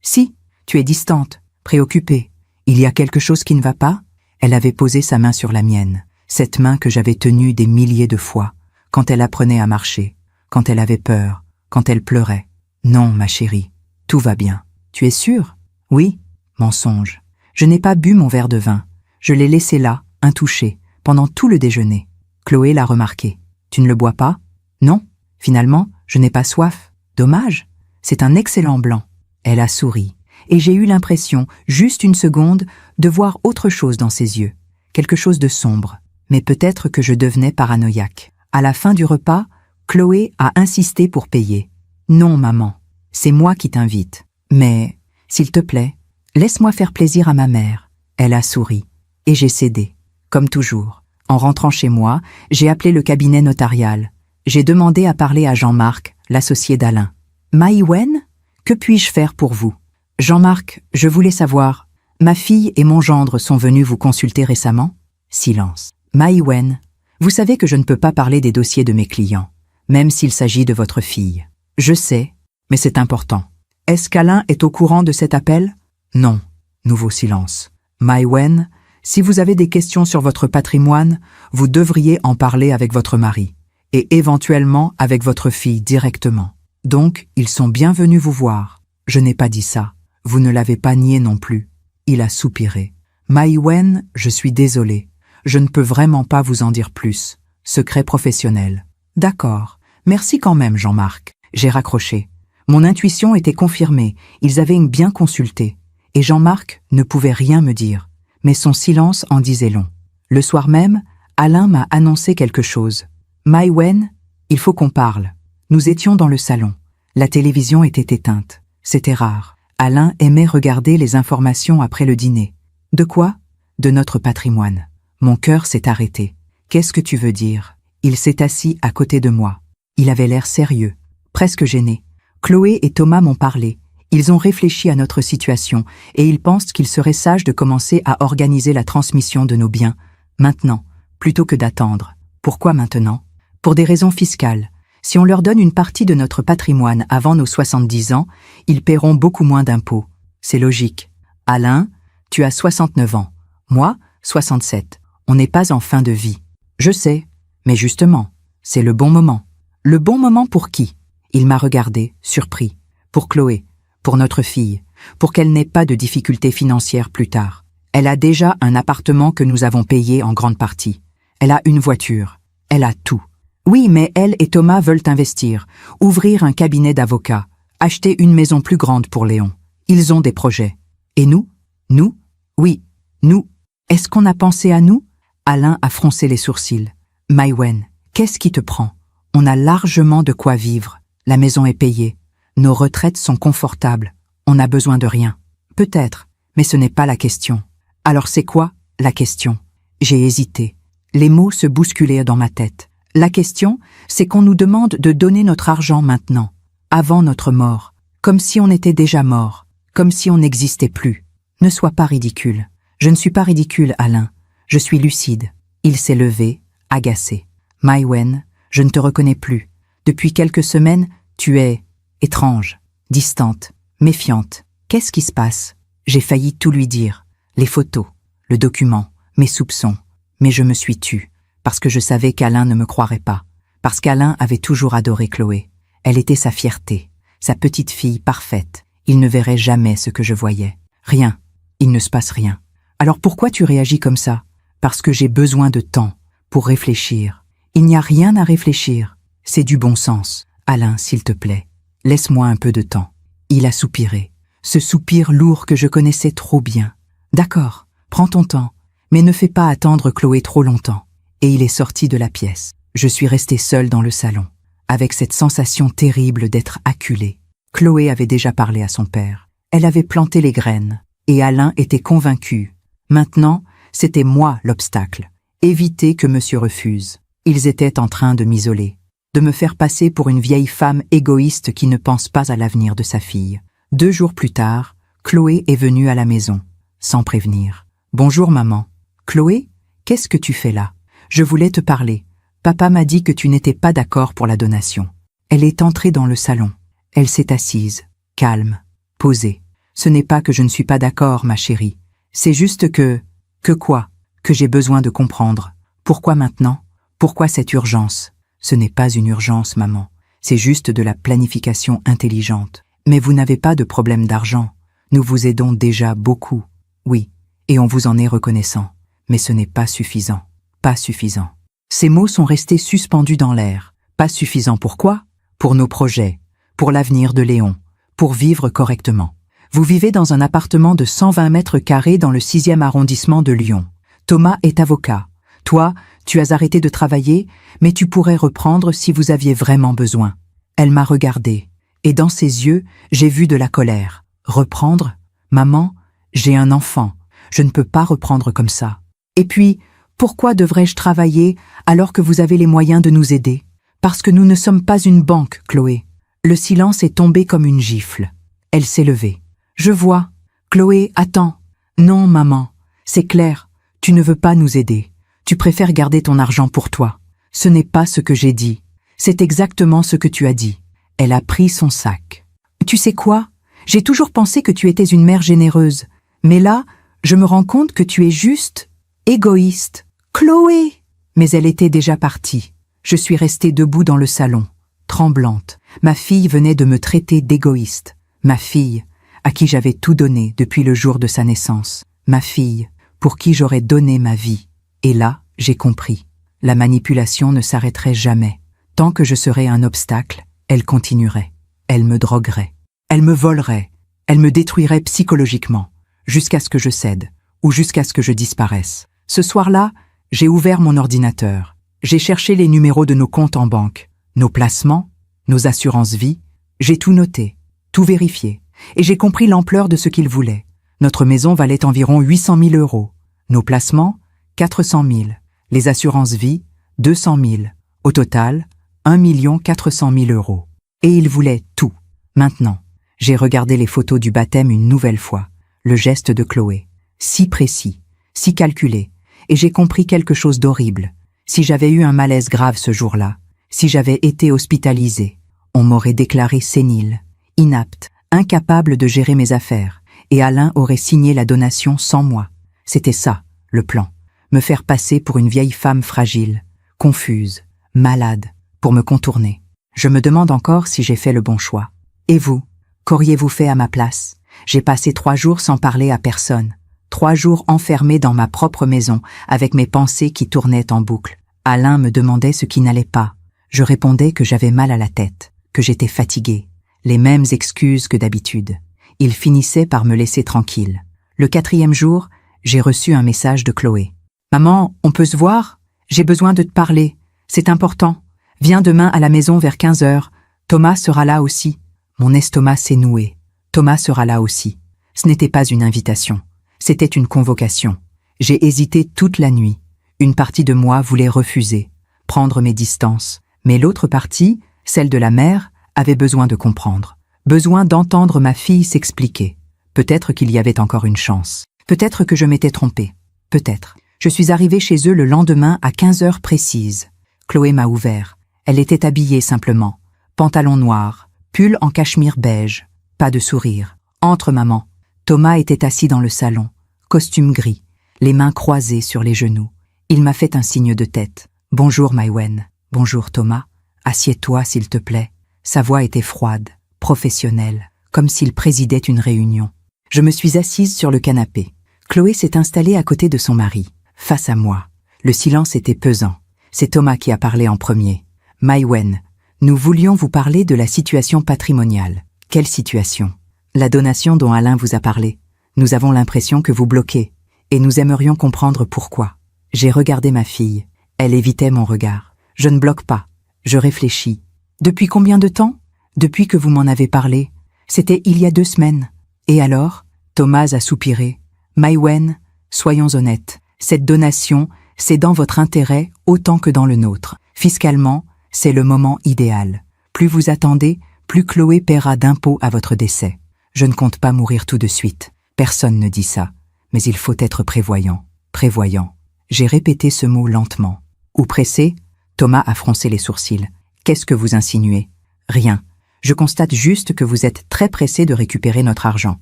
Si, tu es distante, préoccupée. Il y a quelque chose qui ne va pas ?» Elle avait posé sa main sur la mienne, cette main que j'avais tenue des milliers de fois, quand elle apprenait à marcher, quand elle avait peur, quand elle pleurait. « Non, ma chérie, tout va bien. Tu es sûre ?»« Oui. » Mensonge. Je n'ai pas bu mon verre de vin. Je l'ai laissé là, intouché, pendant tout le déjeuner. Chloé l'a remarqué. « Tu ne le bois pas ?»« Non. Finalement, je n'ai pas soif. Dommage. C'est un excellent blanc. » Elle a souri, et j'ai eu l'impression, juste une seconde, de voir autre chose dans ses yeux, quelque chose de sombre. Mais peut-être que je devenais paranoïaque. À la fin du repas, Chloé a insisté pour payer. « Non, maman, c'est moi qui t'invite. Mais, s'il te plaît, laisse-moi faire plaisir à ma mère. » Elle a souri, et j'ai cédé, comme toujours. En rentrant chez moi, j'ai appelé le cabinet notarial. J'ai demandé à parler à Jean-Marc, l'associé d'Alain. « Maïwen, que puis-je faire pour vous ?»« Jean-Marc, je voulais savoir, ma fille et mon gendre sont venus vous consulter récemment ?» Silence. « Maïwen, vous savez que je ne peux pas parler des dossiers de mes clients, même s'il s'agit de votre fille. Je sais, mais c'est important. Est-ce qu'Alain est au courant de cet appel ? Non. » Nouveau silence. « Maïwen, si vous avez des questions sur votre patrimoine, vous devriez en parler avec votre mari, et éventuellement avec votre fille directement. Donc, ils sont bienvenus vous voir. » Je n'ai pas dit ça. Vous ne l'avez pas nié non plus. Il a soupiré. « Maïwen, je suis désolé. Je ne peux vraiment pas vous en dire plus. Secret professionnel. »« D'accord. Merci quand même, Jean-Marc. » J'ai raccroché. Mon intuition était confirmée. Ils avaient bien consulté. Et Jean-Marc ne pouvait rien me dire. Mais son silence en disait long. Le soir même, Alain m'a annoncé quelque chose. « Maïwen, il faut qu'on parle. » Nous étions dans le salon. La télévision était éteinte. C'était rare. Alain aimait regarder les informations après le dîner. « De quoi ? » ?»« De notre patrimoine. » Mon cœur s'est arrêté. « Qu'est-ce que tu veux dire ?» Il s'est assis à côté de moi. Il avait l'air sérieux, presque gêné. Chloé et Thomas m'ont parlé. Ils ont réfléchi à notre situation et ils pensent qu'il serait sage de commencer à organiser la transmission de nos biens, maintenant, plutôt que d'attendre. Pourquoi maintenant ? Pour des raisons fiscales. Si on leur donne une partie de notre patrimoine avant nos 70 ans, ils paieront beaucoup moins d'impôts. C'est logique. Alain, tu as 69 ans. Moi, 67. On n'est pas en fin de vie. Je sais, mais justement, c'est le bon moment. Le bon moment pour qui ? Il m'a regardé, surpris. Pour Chloé, pour notre fille, pour qu'elle n'ait pas de difficultés financières plus tard. Elle a déjà un appartement que nous avons payé en grande partie. Elle a une voiture. Elle a tout. Oui, mais elle et Thomas veulent investir, ouvrir un cabinet d'avocats, acheter une maison plus grande pour Léon. Ils ont des projets. Et nous ? Nous ? Oui, nous. Est-ce qu'on a pensé à nous ? Alain a froncé les sourcils. Maïwen, qu'est-ce qui te prend ? On a largement de quoi vivre. La maison est payée. Nos retraites sont confortables. On n'a besoin de rien. Peut-être, mais ce n'est pas la question. Alors c'est quoi, la question ? J'ai hésité. Les mots se bousculaient dans ma tête. La question, c'est qu'on nous demande de donner notre argent maintenant, avant notre mort, comme si on était déjà mort, comme si on n'existait plus. Ne sois pas ridicule. Je ne suis pas ridicule, Alain. Je suis lucide. Il s'est levé, agacé. Maïwen, je ne te reconnais plus. Depuis quelques semaines, Tu es étrange, distante, méfiante. Qu'est-ce qui se passe? J'ai failli tout lui dire. Les photos, le document, mes soupçons. Mais je me suis tue, parce que je savais qu'Alain ne me croirait pas. Parce qu'Alain avait toujours adoré Chloé. Elle était sa fierté, sa petite fille parfaite. Il ne verrait jamais ce que je voyais. Rien. Il ne se passe rien. Alors pourquoi tu réagis comme ça? Parce que j'ai besoin de temps pour réfléchir. Il n'y a rien à réfléchir. C'est du bon sens. Alain, s'il te plaît, laisse-moi un peu de temps. Il a soupiré. Ce soupir lourd que je connaissais trop bien. D'accord, prends ton temps, mais ne fais pas attendre Chloé trop longtemps. Et il est sorti de la pièce. Je suis restée seule dans le salon, avec cette sensation terrible d'être acculée. Chloé avait déjà parlé à son père. Elle avait planté les graines, et Alain était convaincu. Maintenant, c'était moi l'obstacle. Éviter que monsieur refuse. Ils étaient en train de m'isoler, de me faire passer pour une vieille femme égoïste qui ne pense pas à l'avenir de sa fille. 2 jours plus tard, Chloé est venue à la maison, sans prévenir. « Bonjour maman. »« Chloé, qu'est-ce que tu fais là? Je voulais te parler. Papa m'a dit que tu n'étais pas d'accord pour la donation. » Elle est entrée dans le salon. Elle s'est assise, calme, posée. « Ce n'est pas que je ne suis pas d'accord, ma chérie. C'est juste que... » « Que quoi? Que j'ai besoin de comprendre. Pourquoi maintenant? Pourquoi cette urgence? » « Ce n'est pas une urgence, maman. C'est juste de la planification intelligente. Mais vous n'avez pas de problème d'argent. Nous vous aidons déjà beaucoup. Oui, et on vous en est reconnaissant. Mais ce n'est pas suffisant. Pas suffisant. » Ces mots sont restés suspendus dans l'air. Pas suffisant pourquoi? Pour nos projets, pour l'avenir de Léon, pour vivre correctement. Vous vivez dans un appartement de 120 mètres carrés dans le 6e arrondissement de Lyon. Thomas est avocat. Toi, tu as arrêté de travailler, mais tu pourrais reprendre si vous aviez vraiment besoin. Elle m'a regardée, et dans ses yeux, j'ai vu de la colère. Reprendre? Maman, j'ai un enfant. Je ne peux pas reprendre comme ça. Et puis, pourquoi devrais-je travailler alors que vous avez les moyens de nous aider? Parce que nous ne sommes pas une banque, Chloé. Le silence est tombé comme une gifle. Elle s'est levée. Je vois. Chloé, attends. Non, maman. C'est clair. Tu ne veux pas nous aider. Tu préfères garder ton argent pour toi. Ce n'est pas ce que j'ai dit. C'est exactement ce que tu as dit. Elle a pris son sac. Tu sais quoi? J'ai toujours pensé que tu étais une mère généreuse. Mais là, je me rends compte que tu es juste égoïste. Chloé! Mais elle était déjà partie. Je suis restée debout dans le salon, tremblante. Ma fille venait de me traiter d'égoïste. Ma fille, à qui j'avais tout donné depuis le jour de sa naissance. Ma fille, pour qui j'aurais donné ma vie. Et là, j'ai compris. La manipulation ne s'arrêterait jamais. Tant que je serais un obstacle, elle continuerait. Elle me droguerait. Elle me volerait. Elle me détruirait psychologiquement, jusqu'à ce que je cède, ou jusqu'à ce que je disparaisse. Ce soir-là, j'ai ouvert mon ordinateur. J'ai cherché les numéros de nos comptes en banque, nos placements, nos assurances vie. J'ai tout noté, tout vérifié. Et j'ai compris l'ampleur de ce qu'il voulait. Notre maison valait environ 800 000 €. Nos placements, 400 000. Les assurances vie, 200 000. Au total, 1 400 000 €. Et il voulait tout. Maintenant, j'ai regardé les photos du baptême une nouvelle fois. Le geste de Chloé. Si précis, si calculé. Et j'ai compris quelque chose d'horrible. Si j'avais eu un malaise grave ce jour-là, si j'avais été hospitalisée, on m'aurait déclaré sénile, inapte, incapable de gérer mes affaires, et Alain aurait signé la donation sans moi. C'était ça, le plan. Me faire passer pour une vieille femme fragile, confuse, malade, pour me contourner. Je me demande encore si j'ai fait le bon choix. Et vous, qu'auriez-vous fait à ma place? J'ai passé 3 jours sans parler à personne. 3 jours enfermée dans ma propre maison, avec mes pensées qui tournaient en boucle. Alain me demandait ce qui n'allait pas. Je répondais que j'avais mal à la tête, que j'étais fatiguée. Les mêmes excuses que d'habitude. Il finissait par me laisser tranquille. Le 4e jour, j'ai reçu un message de Chloé. « Maman, on peut se voir? J'ai besoin de te parler. C'est important. Viens demain à la maison vers 15 h. Thomas sera là aussi. » Mon estomac s'est noué. Thomas sera là aussi. Ce n'était pas une invitation. C'était une convocation. J'ai hésité toute la nuit. Une partie de moi voulait refuser, prendre mes distances. Mais l'autre partie, celle de la mère, avait besoin de comprendre. Besoin d'entendre ma fille s'expliquer. Peut-être qu'il y avait encore une chance. Peut-être que je m'étais trompée. Peut-être. Je suis arrivée chez eux le lendemain à 15 h précises. Chloé m'a ouvert. Elle était habillée simplement. Pantalon noir, Pull en cachemire beige. Pas de sourire. Entre, maman. Thomas était assis dans le salon. Costume gris. Les mains croisées sur les genoux. Il m'a fait un signe de tête. Bonjour, Maïwen. Bonjour, Thomas. Assieds-toi, s'il te plaît. Sa voix était froide, professionnelle, comme s'il présidait une réunion. Je me suis assise sur le canapé. Chloé s'est installée à côté de son mari, face à moi. Le silence était pesant. C'est Thomas qui a parlé en premier. Maïwen, nous voulions vous parler de la situation patrimoniale. Quelle situation? La donation dont Alain vous a parlé. Nous avons l'impression que vous bloquez, et nous aimerions comprendre pourquoi. J'ai regardé ma fille. Elle évitait mon regard. Je ne bloque pas. Je réfléchis. Depuis combien de temps? Depuis que vous m'en avez parlé. C'était il y a 2 semaines. Et alors? Thomas a soupiré. Maïwen, soyons honnêtes. Cette donation, c'est dans votre intérêt autant que dans le nôtre. Fiscalement, c'est le moment idéal. Plus vous attendez, plus Chloé paiera d'impôts à votre décès. Je ne compte pas mourir tout de suite. Personne ne dit ça. Mais il faut être prévoyant. Prévoyant. J'ai répété ce mot lentement. Ou pressé? Thomas a froncé les sourcils. Qu'est-ce que vous insinuez? Rien. Je constate juste que vous êtes très pressé de récupérer notre argent.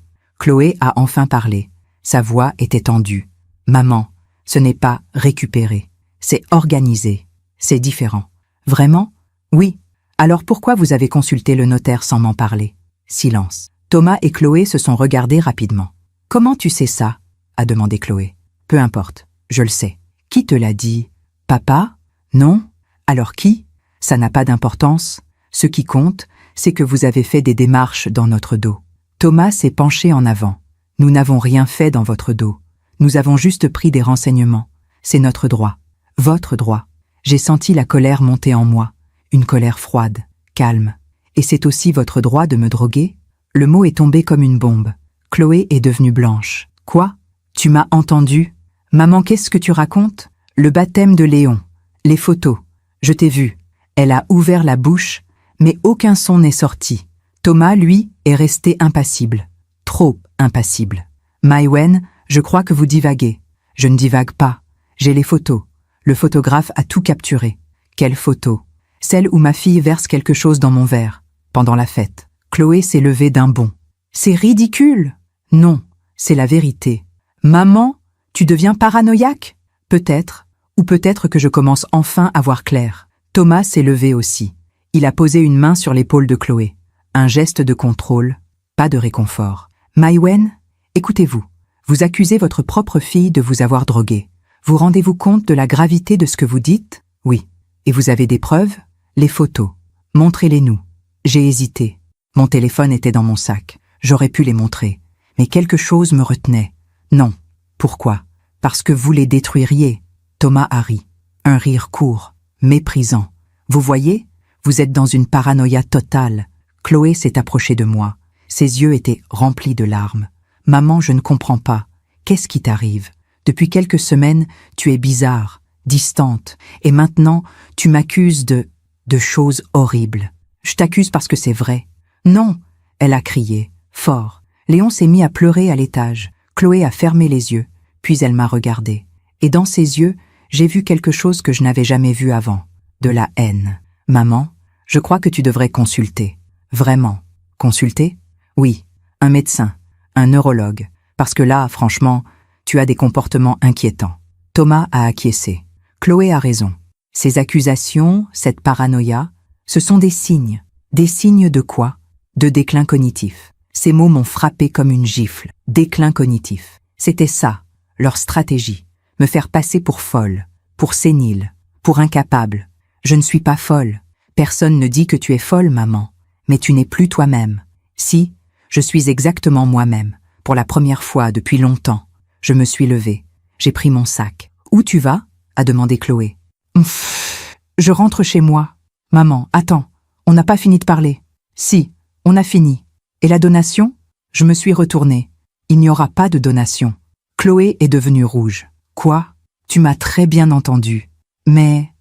Chloé a enfin parlé. Sa voix était tendue. Maman, ce n'est pas récupérer. C'est organiser. C'est différent. Vraiment? Oui. Alors pourquoi vous avez consulté le notaire sans m'en parler? Silence. Thomas et Chloé se sont regardés rapidement. Comment tu sais ça? A demandé Chloé. Peu importe. Je le sais. Qui te l'a dit? Papa? Non? Alors qui? Ça n'a pas d'importance. Ce qui compte, c'est que vous avez fait des démarches dans notre dos. Thomas s'est penché en avant. Nous n'avons rien fait dans votre dos. Nous avons juste pris des renseignements. C'est notre droit. Votre droit. J'ai senti la colère monter en moi. Une colère froide, calme. Et c'est aussi votre droit de me droguer? Le mot est tombé comme une bombe. Chloé est devenue blanche. Quoi? Tu m'as entendu? Maman, qu'est-ce que tu racontes? Le baptême de Léon. Les photos. Je t'ai vu. Elle a ouvert la bouche, mais aucun son n'est sorti. Thomas, lui, est resté impassible. Trop impassible. Maïwen, je crois que vous divaguez. Je ne divague pas. J'ai les photos. Le photographe a tout capturé. Quelle photo? Celle où ma fille verse quelque chose dans mon verre, pendant la fête. Chloé s'est levée d'un bond. C'est ridicule. Non, c'est la vérité. Maman, tu deviens paranoïaque? Peut-être, ou peut-être que je commence enfin à voir clair. Thomas s'est levé aussi. Il a posé une main sur l'épaule de Chloé. Un geste de contrôle, pas de réconfort. Maïwen, écoutez-vous. Vous accusez votre propre fille de vous avoir drogué. Vous rendez-vous compte de la gravité de ce que vous dites? Oui. Et vous avez des preuves? Les photos. Montrez-les-nous. J'ai hésité. Mon téléphone était dans mon sac. J'aurais pu les montrer. Mais quelque chose me retenait. Non. Pourquoi? Parce que vous les détruiriez. Thomas a ri. Un rire court, méprisant. Vous voyez? Vous êtes dans une paranoïa totale. Chloé s'est approchée de moi. Ses yeux étaient remplis de larmes. Maman, je ne comprends pas. Qu'est-ce qui t'arrive? Depuis quelques semaines, tu es bizarre, distante, et maintenant, tu m'accuses de choses horribles. Je t'accuse parce que c'est vrai. Non, elle a crié, fort. Léon s'est mis à pleurer à l'étage. Chloé a fermé les yeux, puis elle m'a regardé. Et dans ses yeux, j'ai vu quelque chose que je n'avais jamais vu avant. De la haine. Maman, je crois que tu devrais consulter. Vraiment. Consulter? Oui, un médecin, un neurologue. Parce que là, franchement, tu as des comportements inquiétants. Thomas a acquiescé. Chloé a raison. Ces accusations, cette paranoïa, ce sont des signes. Des signes de quoi? De déclin cognitif. Ces mots m'ont frappé comme une gifle. Déclin cognitif. C'était ça, leur stratégie. Me faire passer pour folle, pour sénile, pour incapable. Je ne suis pas folle. Personne ne dit que tu es folle, maman. Mais tu n'es plus toi-même. Si, je suis exactement moi-même. Pour la première fois depuis longtemps. Je me suis levée. J'ai pris mon sac. Où tu vas? A demandé Chloé. Je rentre chez moi. Maman, attends. On n'a pas fini de parler. Si, on a fini. Et la donation? Je me suis retournée. Il n'y aura pas de donation. Chloé est devenue rouge. Quoi? Tu m'as très bien entendu. Mais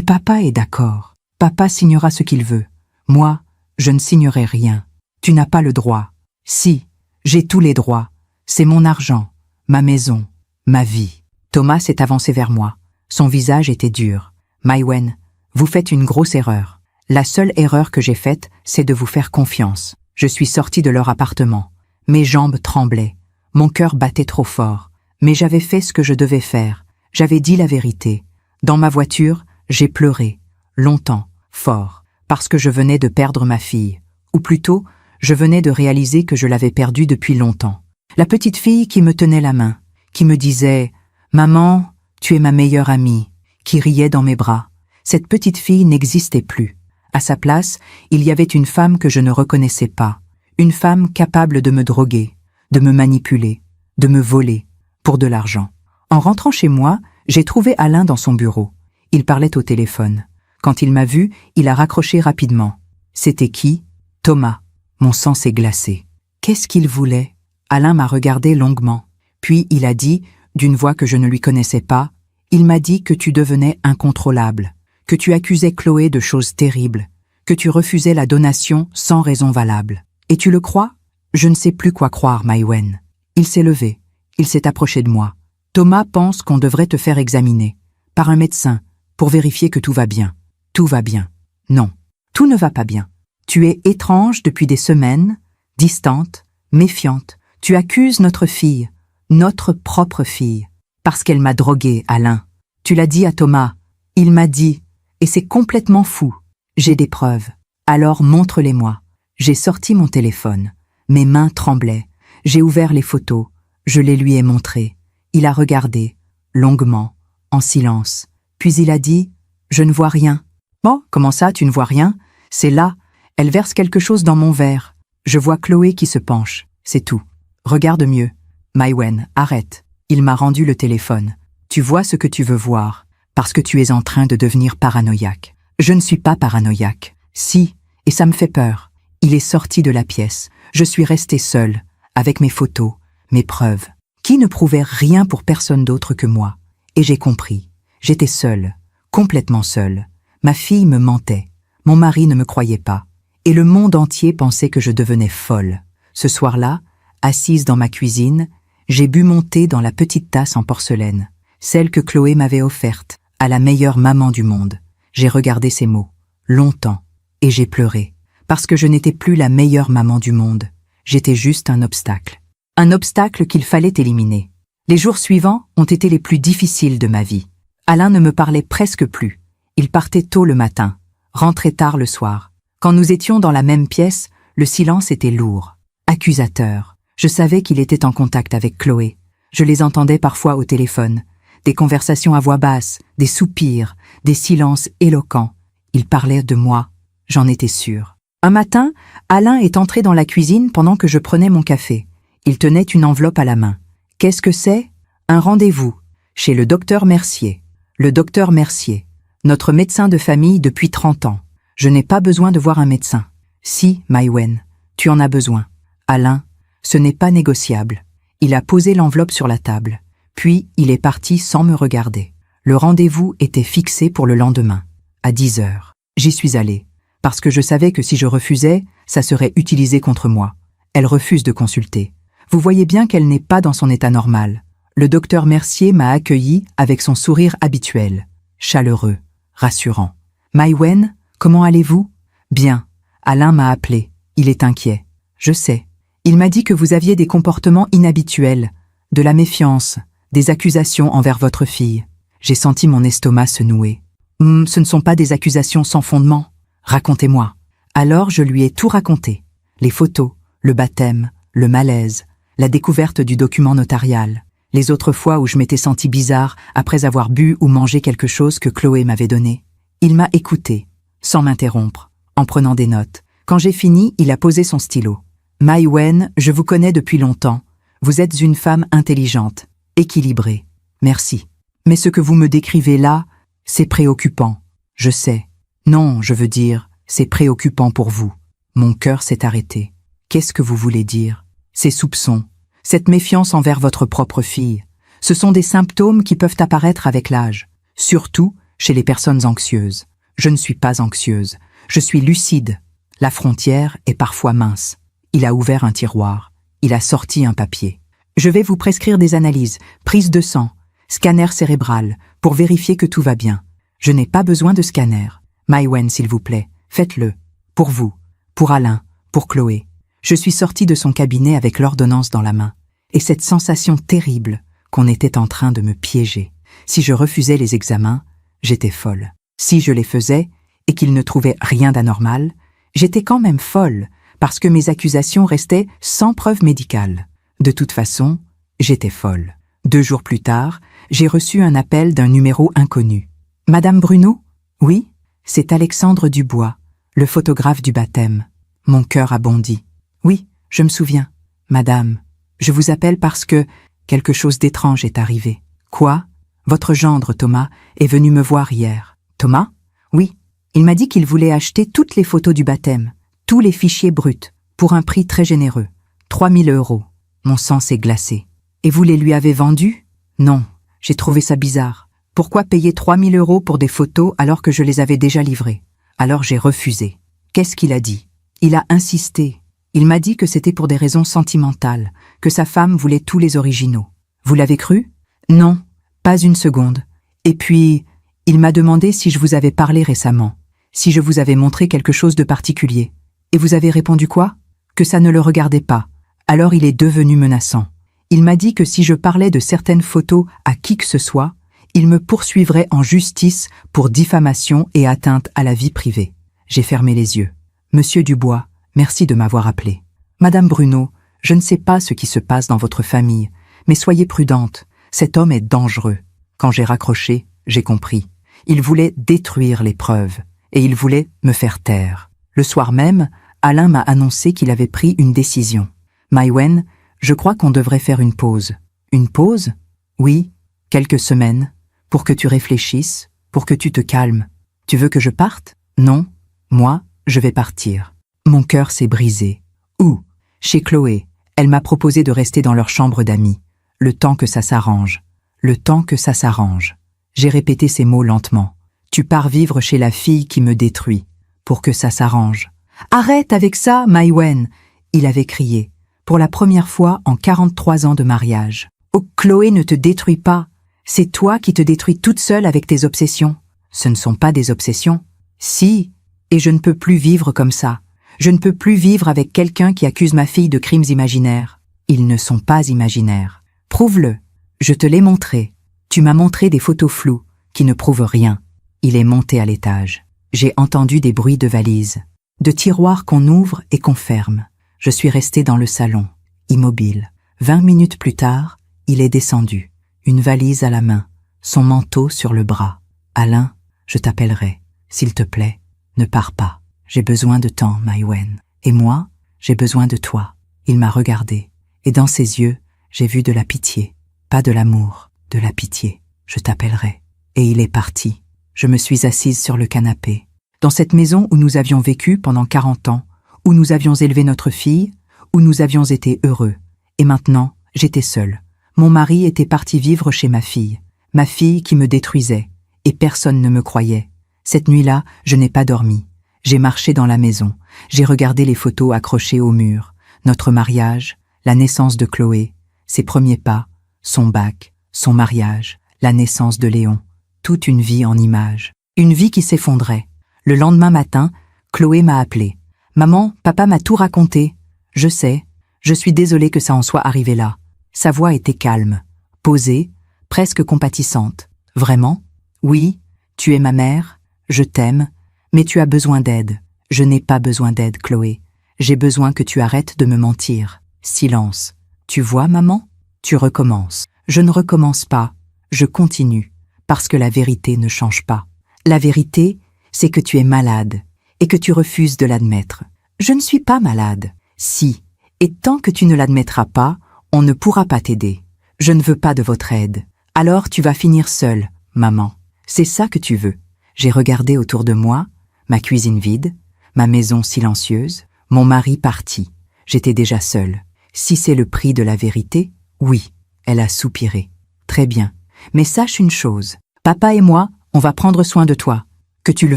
papa est d'accord. Papa signera ce qu'il veut. Moi, je ne signerai rien. Tu n'as pas le droit. Si, j'ai tous les droits. C'est mon argent, ma maison, ma vie. Thomas s'est avancé vers moi. Son visage était dur. Maïwen, vous faites une grosse erreur. La seule erreur que j'ai faite, c'est de vous faire confiance. Je suis sortie de leur appartement. Mes jambes tremblaient. Mon cœur battait trop fort. Mais j'avais fait ce que je devais faire. J'avais dit la vérité. Dans ma voiture, j'ai pleuré. Longtemps, fort. Parce que je venais de perdre ma fille. Ou plutôt, je venais de réaliser que je l'avais perdue depuis longtemps. La petite fille qui me tenait la main, qui me disait « Maman, tu es ma meilleure amie », qui riait dans mes bras. Cette petite fille n'existait plus. À sa place, il y avait une femme que je ne reconnaissais pas. Une femme capable de me droguer, de me manipuler, de me voler, pour de l'argent. En rentrant chez moi, j'ai trouvé Alain dans son bureau. Il parlait au téléphone. Quand il m'a vu, il a raccroché rapidement. C'était qui? Thomas. Mon sang s'est glacé. Qu'est-ce qu'il voulait? Alain m'a regardé longuement. Puis il a dit, d'une voix que je ne lui connaissais pas, « Il m'a dit que tu devenais incontrôlable, que tu accusais Chloé de choses terribles, que tu refusais la donation sans raison valable. Et tu le crois? Je ne sais plus quoi croire, Maïwenn. » Il s'est levé. Il s'est approché de moi. « Thomas pense qu'on devrait te faire examiner, par un médecin, pour vérifier que tout va bien. » Tout va bien. Non, tout ne va pas bien. Tu es étrange depuis des semaines, distante, méfiante. Tu accuses notre fille, notre propre fille, parce qu'elle m'a drogué, Alain. Tu l'as dit à Thomas. Il m'a dit, et c'est complètement fou. J'ai des preuves. Alors montre-les-moi. J'ai sorti mon téléphone. Mes mains tremblaient. J'ai ouvert les photos. Je les lui ai montrées. Il a regardé, longuement, en silence. Puis il a dit, « Je ne vois rien. » « Oh, comment ça, tu ne vois rien? C'est là. Elle verse quelque chose dans mon verre. Je vois Chloé qui se penche. C'est tout. Regarde mieux. Maïwenn, arrête. » Il m'a rendu le téléphone. « Tu vois ce que tu veux voir, parce que tu es en train de devenir paranoïaque. » Je ne suis pas paranoïaque. Si, et ça me fait peur. Il est sorti de la pièce. Je suis restée seule, avec mes photos, mes preuves, qui ne prouvaient rien pour personne d'autre que moi. Et j'ai compris. J'étais seule, complètement seule. Ma fille me mentait, mon mari ne me croyait pas, et le monde entier pensait que je devenais folle. Ce soir-là, assise dans ma cuisine, j'ai bu mon thé dans la petite tasse en porcelaine, celle que Chloé m'avait offerte, à la meilleure maman du monde. J'ai regardé ces mots, longtemps, et j'ai pleuré, parce que je n'étais plus la meilleure maman du monde. J'étais juste un obstacle qu'il fallait éliminer. Les jours suivants ont été les plus difficiles de ma vie. Alain ne me parlait presque plus. Il partait tôt le matin, rentrait tard le soir. Quand nous étions dans la même pièce, le silence était lourd, accusateur. Je savais qu'il était en contact avec Chloé. Je les entendais parfois au téléphone. Des conversations à voix basse, des soupirs, des silences éloquents. Il parlait de moi, j'en étais sûre. Un matin, Alain est entré dans la cuisine pendant que je prenais mon café. Il tenait une enveloppe à la main. Qu'est-ce que c'est? Un rendez-vous, chez le docteur Mercier. Le docteur Mercier. Notre médecin de famille depuis 30 ans. Je n'ai pas besoin de voir un médecin. Si, Maïwenn, tu en as besoin. Alain, ce n'est pas négociable. Il a posé l'enveloppe sur la table. Puis, il est parti sans me regarder. Le rendez-vous était fixé pour le lendemain, à 10 heures. J'y suis allée, parce que je savais que si je refusais, ça serait utilisé contre moi. Elle refuse de consulter. Vous voyez bien qu'elle n'est pas dans son état normal. Le docteur Mercier m'a accueilli avec son sourire habituel, chaleureux. Rassurant. Maïwenn, comment allez-vous? Bien. Alain m'a appelé. Il est inquiet. Je sais. Il m'a dit que vous aviez des comportements inhabituels, de la méfiance, des accusations envers votre fille. J'ai senti mon estomac se nouer. Ce ne sont pas des accusations sans fondement. Racontez-moi. Alors je lui ai tout raconté. Les photos, le baptême, le malaise, la découverte du document notarial. Les autres fois où je m'étais sentie bizarre après avoir bu ou mangé quelque chose que Chloé m'avait donné. Il m'a écouté, sans m'interrompre, en prenant des notes. Quand j'ai fini, il a posé son stylo. « Maïwenn, je vous connais depuis longtemps. Vous êtes une femme intelligente, équilibrée. Merci. Mais ce que vous me décrivez là, c'est préoccupant. Je sais. Non, je veux dire, c'est préoccupant pour vous. Mon cœur s'est arrêté. Qu'est-ce que vous voulez dire? Ces soupçons, cette méfiance envers votre propre fille, ce sont des symptômes qui peuvent apparaître avec l'âge, surtout chez les personnes anxieuses. Je ne suis pas anxieuse, je suis lucide. La frontière est parfois mince. Il a ouvert un tiroir, il a sorti un papier. Je vais vous prescrire des analyses, prise de sang, scanner cérébral, pour vérifier que tout va bien. Je n'ai pas besoin de scanner. Maïwenn, s'il vous plaît, Faites-le. Pour vous, pour Alain, pour Chloé. Je suis sortie de son cabinet avec l'ordonnance dans la main. Et cette sensation terrible qu'on était en train de me piéger. Si je refusais les examens, j'étais folle. Si je les faisais et qu'ils ne trouvaient rien d'anormal, j'étais quand même folle parce que mes accusations restaient sans preuve médicale. De toute façon, j'étais folle. 2 jours plus tard, j'ai reçu un appel d'un numéro inconnu. « Madame Bruno ?»« Oui, c'est Alexandre Dubois, le photographe du baptême. » Mon cœur a bondi. « Oui, je me souviens. Madame, je vous appelle parce que quelque chose d'étrange est arrivé. »« Quoi ? Votre gendre, Thomas, est venu me voir hier. »« Thomas ? Oui. Il m'a dit qu'il voulait acheter toutes les photos du baptême, tous les fichiers bruts, pour un prix très généreux. 3 000 €. Mon sang s'est glacé. « Et vous les lui avez vendus ? » ?»« Non, j'ai trouvé ça bizarre. Pourquoi payer 3 000 € pour des photos alors que je les avais déjà livrées ? Alors j'ai refusé. Qu'est-ce qu'il a dit ? Il a insisté. Il m'a dit que c'était pour des raisons sentimentales, que sa femme voulait tous les originaux. Vous l'avez cru ? Non, pas une seconde. Et puis, il m'a demandé si je vous avais parlé récemment, si je vous avais montré quelque chose de particulier. Et vous avez répondu quoi ? Que ça ne le regardait pas. Alors il est devenu menaçant. Il m'a dit que si je parlais de certaines photos à qui que ce soit, il me poursuivrait en justice pour diffamation et atteinte à la vie privée. J'ai fermé les yeux. Monsieur Dubois, merci de m'avoir appelé. Madame Bruno, je ne sais pas ce qui se passe dans votre famille, mais soyez prudente, cet homme est dangereux. Quand j'ai raccroché, j'ai compris. Il voulait détruire les preuves, et il voulait me faire taire. Le soir même, Alain m'a annoncé qu'il avait pris une décision. Maïwen, je crois qu'on devrait faire une pause. Une pause ? Oui, quelques semaines, pour que tu réfléchisses, pour que tu te calmes. Tu veux que je parte ? Non, moi, je vais partir. Mon cœur s'est brisé. Où ? Chez Chloé. Elle m'a proposé de rester dans leur chambre d'amis. Le temps que ça s'arrange. Le temps que ça s'arrange. J'ai répété ces mots lentement. Tu pars vivre chez la fille qui me détruit. Pour que ça s'arrange. Arrête avec ça, Maïwen ! Il avait crié. Pour la première fois en 43 ans de mariage. Oh, Chloé ne te détruit pas. C'est toi qui te détruis toute seule avec tes obsessions. Ce ne sont pas des obsessions. Si, et je ne peux plus vivre comme ça. Je ne peux plus vivre avec quelqu'un qui accuse ma fille de crimes imaginaires. Ils ne sont pas imaginaires. Prouve-le. Je te l'ai montré. Tu m'as montré des photos floues, qui ne prouvent rien. Il est monté à l'étage. J'ai entendu des bruits de valises, de tiroirs qu'on ouvre et qu'on ferme. Je suis restée dans le salon, immobile. 20 minutes plus tard, il est descendu, une valise à la main, son manteau sur le bras. Alain, je t'appellerai. S'il te plaît, ne pars pas. J'ai besoin de temps, Maïwen. Et moi, j'ai besoin de toi. Il m'a regardé, et dans ses yeux, j'ai vu de la pitié. Pas de l'amour, de la pitié. Je t'appellerai. Et il est parti. Je me suis assise sur le canapé. Dans cette maison où nous avions vécu pendant 40 ans, où nous avions élevé notre fille, où nous avions été heureux. Et maintenant, j'étais seule. Mon mari était parti vivre chez ma fille qui me détruisait, et personne ne me croyait. Cette nuit-là, je n'ai pas dormi. J'ai marché dans la maison, j'ai regardé les photos accrochées au mur, notre mariage, la naissance de Chloé, ses premiers pas, son bac, son mariage, la naissance de Léon, toute une vie en images, une vie qui s'effondrait. Le lendemain matin, Chloé m'a appelé. « Maman, papa m'a tout raconté. Je sais, je suis désolée que ça en soit arrivé là. » Sa voix était calme, posée, presque compatissante. « Vraiment ? Oui, tu es ma mère, je t'aime, mais tu as besoin d'aide. Je n'ai pas besoin d'aide, Chloé. J'ai besoin que tu arrêtes de me mentir. » Silence. « Tu vois, maman ? Tu recommences. » Je ne recommence pas, je continue, parce que la vérité ne change pas. La vérité, c'est que tu es malade, et que tu refuses de l'admettre. Je ne suis pas malade. Si, et tant que tu ne l'admettras pas, on ne pourra pas t'aider. Je ne veux pas de votre aide. Alors tu vas finir seule, maman. C'est ça que tu veux. J'ai regardé autour de moi, ma cuisine vide, ma maison silencieuse, mon mari parti. J'étais déjà seule. Si c'est le prix de la vérité, oui, elle a soupiré. Très bien. Mais sache une chose, papa et moi, on va prendre soin de toi, que tu le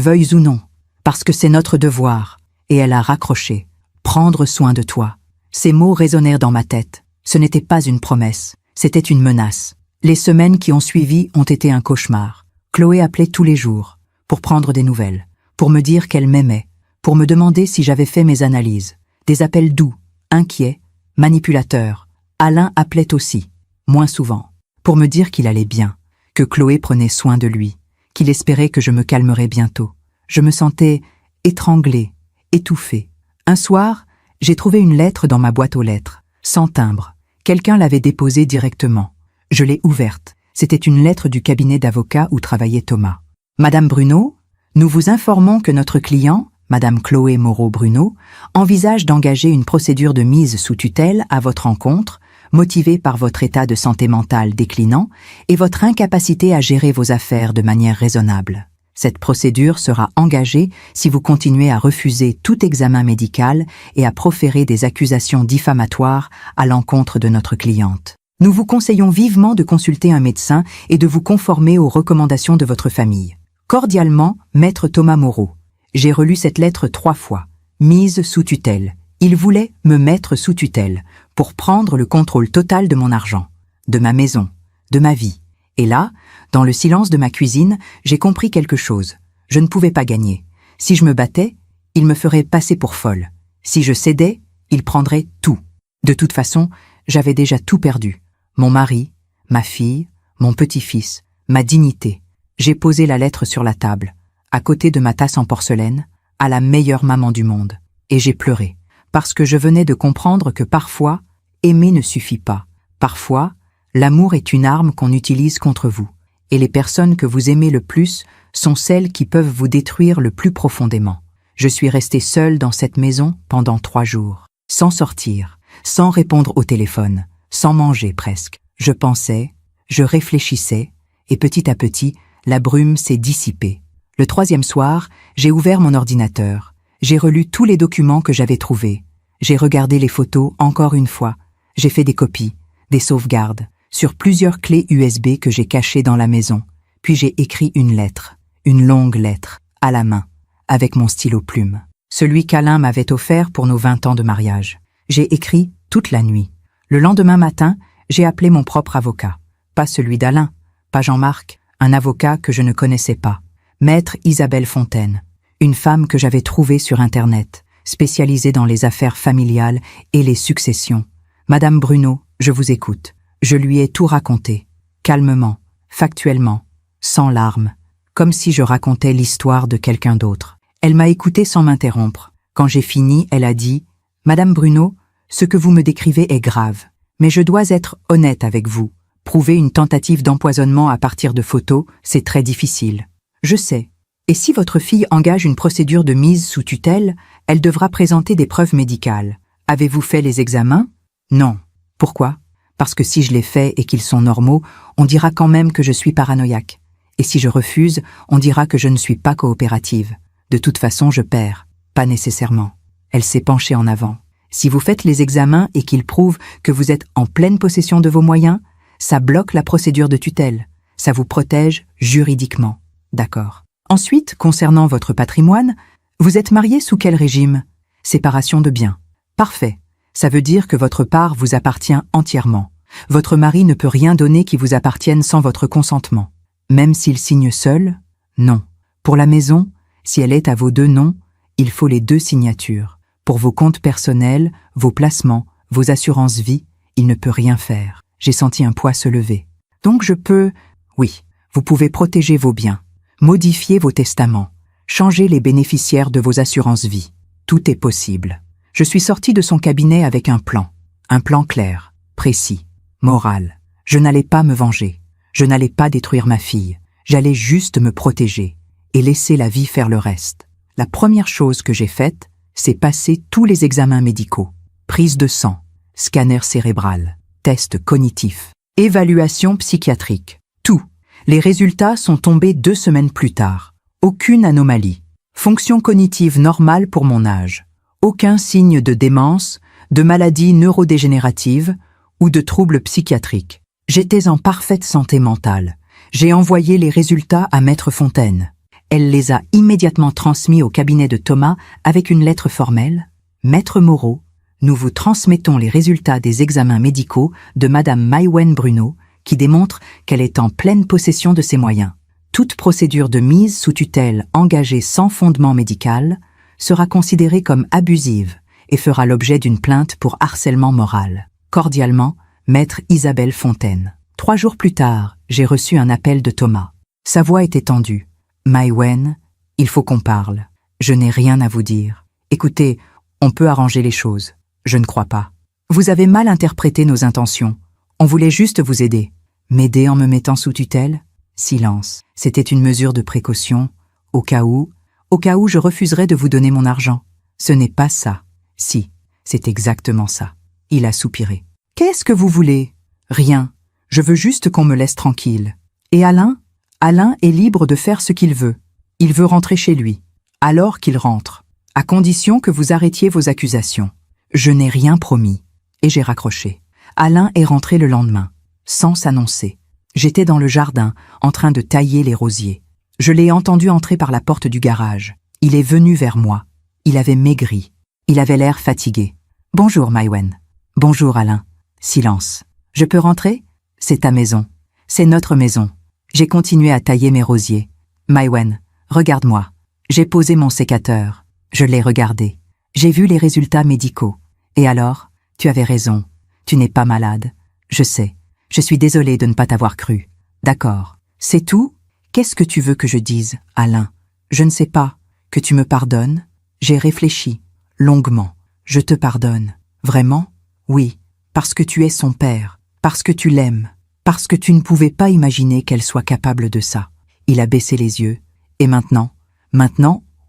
veuilles ou non, parce que c'est notre devoir. Et elle a raccroché. Prendre soin de toi. Ces mots résonnèrent dans ma tête. Ce n'était pas une promesse, c'était une menace. Les semaines qui ont suivi ont été un cauchemar. Chloé appelait tous les jours, pour prendre des nouvelles, pour me dire qu'elle m'aimait, pour me demander si j'avais fait mes analyses. Des appels doux, inquiets, manipulateurs. Alain appelait aussi, moins souvent, pour me dire qu'il allait bien, que Chloé prenait soin de lui, qu'il espérait que je me calmerais bientôt. Je me sentais étranglée, étouffée. Un soir, j'ai trouvé une lettre dans ma boîte aux lettres, sans timbre. Quelqu'un l'avait déposée directement. Je l'ai ouverte. C'était une lettre du cabinet d'avocats où travaillait Thomas. Madame Bruno, nous vous informons que notre client, Madame Chloé Moreau-Bruno, envisage d'engager une procédure de mise sous tutelle à votre encontre, motivée par votre état de santé mentale déclinant et votre incapacité à gérer vos affaires de manière raisonnable. Cette procédure sera engagée si vous continuez à refuser tout examen médical et à proférer des accusations diffamatoires à l'encontre de notre cliente. Nous vous conseillons vivement de consulter un médecin et de vous conformer aux recommandations de votre famille. Cordialement, Maître Thomas Moreau. J'ai relu cette lettre 3 fois. Mise sous tutelle. Il voulait me mettre sous tutelle pour prendre le contrôle total de mon argent, de ma maison, de ma vie. Et là, dans le silence de ma cuisine, j'ai compris quelque chose. Je ne pouvais pas gagner. Si je me battais, il me ferait passer pour folle. Si je cédais, il prendrait tout. De toute façon, j'avais déjà tout perdu. Mon mari, ma fille, mon petit-fils, ma dignité. J'ai posé la lettre sur la table, à côté de ma tasse en porcelaine, à la meilleure maman du monde. Et j'ai pleuré, parce que je venais de comprendre que parfois, aimer ne suffit pas. Parfois, l'amour est une arme qu'on utilise contre vous. Et les personnes que vous aimez le plus sont celles qui peuvent vous détruire le plus profondément. Je suis restée seule dans cette maison pendant 3 jours, sans sortir, sans répondre au téléphone, sans manger presque. Je pensais, je réfléchissais, et petit à petit, la brume s'est dissipée. Le 3e soir, j'ai ouvert mon ordinateur. J'ai relu tous les documents que j'avais trouvés. J'ai regardé les photos encore une fois. J'ai fait des copies, des sauvegardes, sur plusieurs clés USB que j'ai cachées dans la maison. Puis j'ai écrit une lettre, une longue lettre, à la main, avec mon stylo plume. Celui qu'Alain m'avait offert pour nos 20 ans de mariage. J'ai écrit toute la nuit. Le lendemain matin, j'ai appelé mon propre avocat. Pas celui d'Alain, pas Jean-Marc, un avocat que je ne connaissais pas. Maître Isabelle Fontaine, une femme que j'avais trouvée sur Internet, spécialisée dans les affaires familiales et les successions. Madame Bruno, je vous écoute. Je lui ai tout raconté, calmement, factuellement, sans larmes, comme si je racontais l'histoire de quelqu'un d'autre. Elle m'a écouté sans m'interrompre. Quand j'ai fini, elle a dit « Madame Bruno, ce que vous me décrivez est grave, mais je dois être honnête avec vous. Prouver une tentative d'empoisonnement à partir de photos, c'est très difficile. Je sais. Et si votre fille engage une procédure de mise sous tutelle, elle devra présenter des preuves médicales. Avez-vous fait les examens? Non. Pourquoi? Parce que si je les fais et qu'ils sont normaux, on dira quand même que je suis paranoïaque. Et si je refuse, on dira que je ne suis pas coopérative. De toute façon, je perds. Pas nécessairement. Elle s'est penchée en avant. Si vous faites les examens et qu'ils prouvent que vous êtes en pleine possession de vos moyens, ça bloque la procédure de tutelle. Ça vous protège juridiquement. D'accord. Ensuite, concernant votre patrimoine, vous êtes marié sous quel régime? Séparation de biens. Parfait. Ça veut dire que votre part vous appartient entièrement. Votre mari ne peut rien donner qui vous appartienne sans votre consentement. Même s'il signe seul? Non. Pour la maison, si elle est à vos 2 noms, il faut les 2 signatures. Pour vos comptes personnels, vos placements, vos assurances vie, il ne peut rien faire. J'ai senti un poids se lever. Donc je peux... Oui, vous pouvez protéger vos biens, modifier vos testaments, changer les bénéficiaires de vos assurances vie. Tout est possible. Je suis sortie de son cabinet avec un plan clair, précis, moral. Je n'allais pas me venger, je n'allais pas détruire ma fille, j'allais juste me protéger et laisser la vie faire le reste. La première chose que j'ai faite, c'est passer tous les examens médicaux. Prise de sang, scanner cérébral, test cognitif, évaluation psychiatrique, tout. Les résultats sont tombés 2 semaines plus tard. Aucune anomalie. Fonction cognitive normale pour mon âge. Aucun signe de démence, de maladie neurodégénérative ou de troubles psychiatriques. J'étais en parfaite santé mentale. J'ai envoyé les résultats à Maître Fontaine. Elle les a immédiatement transmis au cabinet de Thomas avec une lettre formelle. Maître Moreau, nous vous transmettons les résultats des examens médicaux de Madame Maïwen Bruno, qui démontrent qu'elle est en pleine possession de ses moyens. Toute procédure de mise sous tutelle engagée sans fondement médical sera considérée comme abusive et fera l'objet d'une plainte pour harcèlement moral. Cordialement, Maître Isabelle Fontaine. 3 jours plus tard, j'ai reçu un appel de Thomas. Sa voix était tendue. « Maïwenn, il faut qu'on parle. Je n'ai rien à vous dire. Écoutez, on peut arranger les choses. Je ne crois pas. Vous avez mal interprété nos intentions. On voulait juste vous aider. M'aider en me mettant sous tutelle ? Silence. C'était une mesure de précaution, au cas où je refuserais de vous donner mon argent. Ce n'est pas ça. Si, c'est exactement ça. » Il a soupiré. « Qu'est-ce que vous voulez ? Rien. Je veux juste qu'on me laisse tranquille. Et Alain ? Alain est libre de faire ce qu'il veut. Il veut rentrer chez lui. Alors qu'il rentre. À condition que vous arrêtiez vos accusations. Je n'ai rien promis. » Et j'ai raccroché. Alain est rentré le lendemain, sans s'annoncer. J'étais dans le jardin, en train de tailler les rosiers. Je l'ai entendu entrer par la porte du garage. Il est venu vers moi. Il avait maigri. Il avait l'air fatigué. « Bonjour, Maïwenn. »« Bonjour, Alain. » Silence. « Je peux rentrer ? C'est ta maison. C'est notre maison. » J'ai continué à tailler mes rosiers. « Maïwenn, regarde-moi. » J'ai posé mon sécateur. Je l'ai regardé. J'ai vu les résultats médicaux. Et alors ? Tu avais raison. Tu n'es pas malade. Je sais. Je suis désolée de ne pas t'avoir cru. D'accord. C'est tout ? Qu'est-ce que tu veux que je dise, Alain ? Je ne sais pas. Que tu me pardonnes ? J'ai réfléchi. Longuement. Je te pardonne. Vraiment ? Oui. Parce que tu es son père. Parce que tu l'aimes. Parce que tu ne pouvais pas imaginer qu'elle soit capable de ça. Il a baissé les yeux. Et maintenant,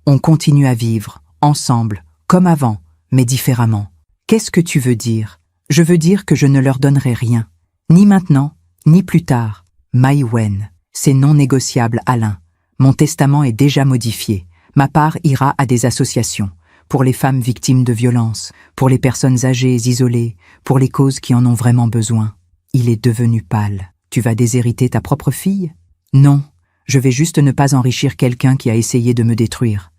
on continue à vivre, ensemble, comme avant, mais différemment. Qu'est-ce que tu veux dire ? Je veux dire que je ne leur donnerai rien. Ni maintenant, ni plus tard. Maïwenn, c'est non négociable, Alain. Mon testament est déjà modifié. Ma part ira à des associations. Pour les femmes victimes de violences, pour les personnes âgées isolées, pour les causes qui en ont vraiment besoin. Il est devenu pâle. Tu vas déshériter ta propre fille ? Non, je vais juste ne pas enrichir quelqu'un qui a essayé de me détruire.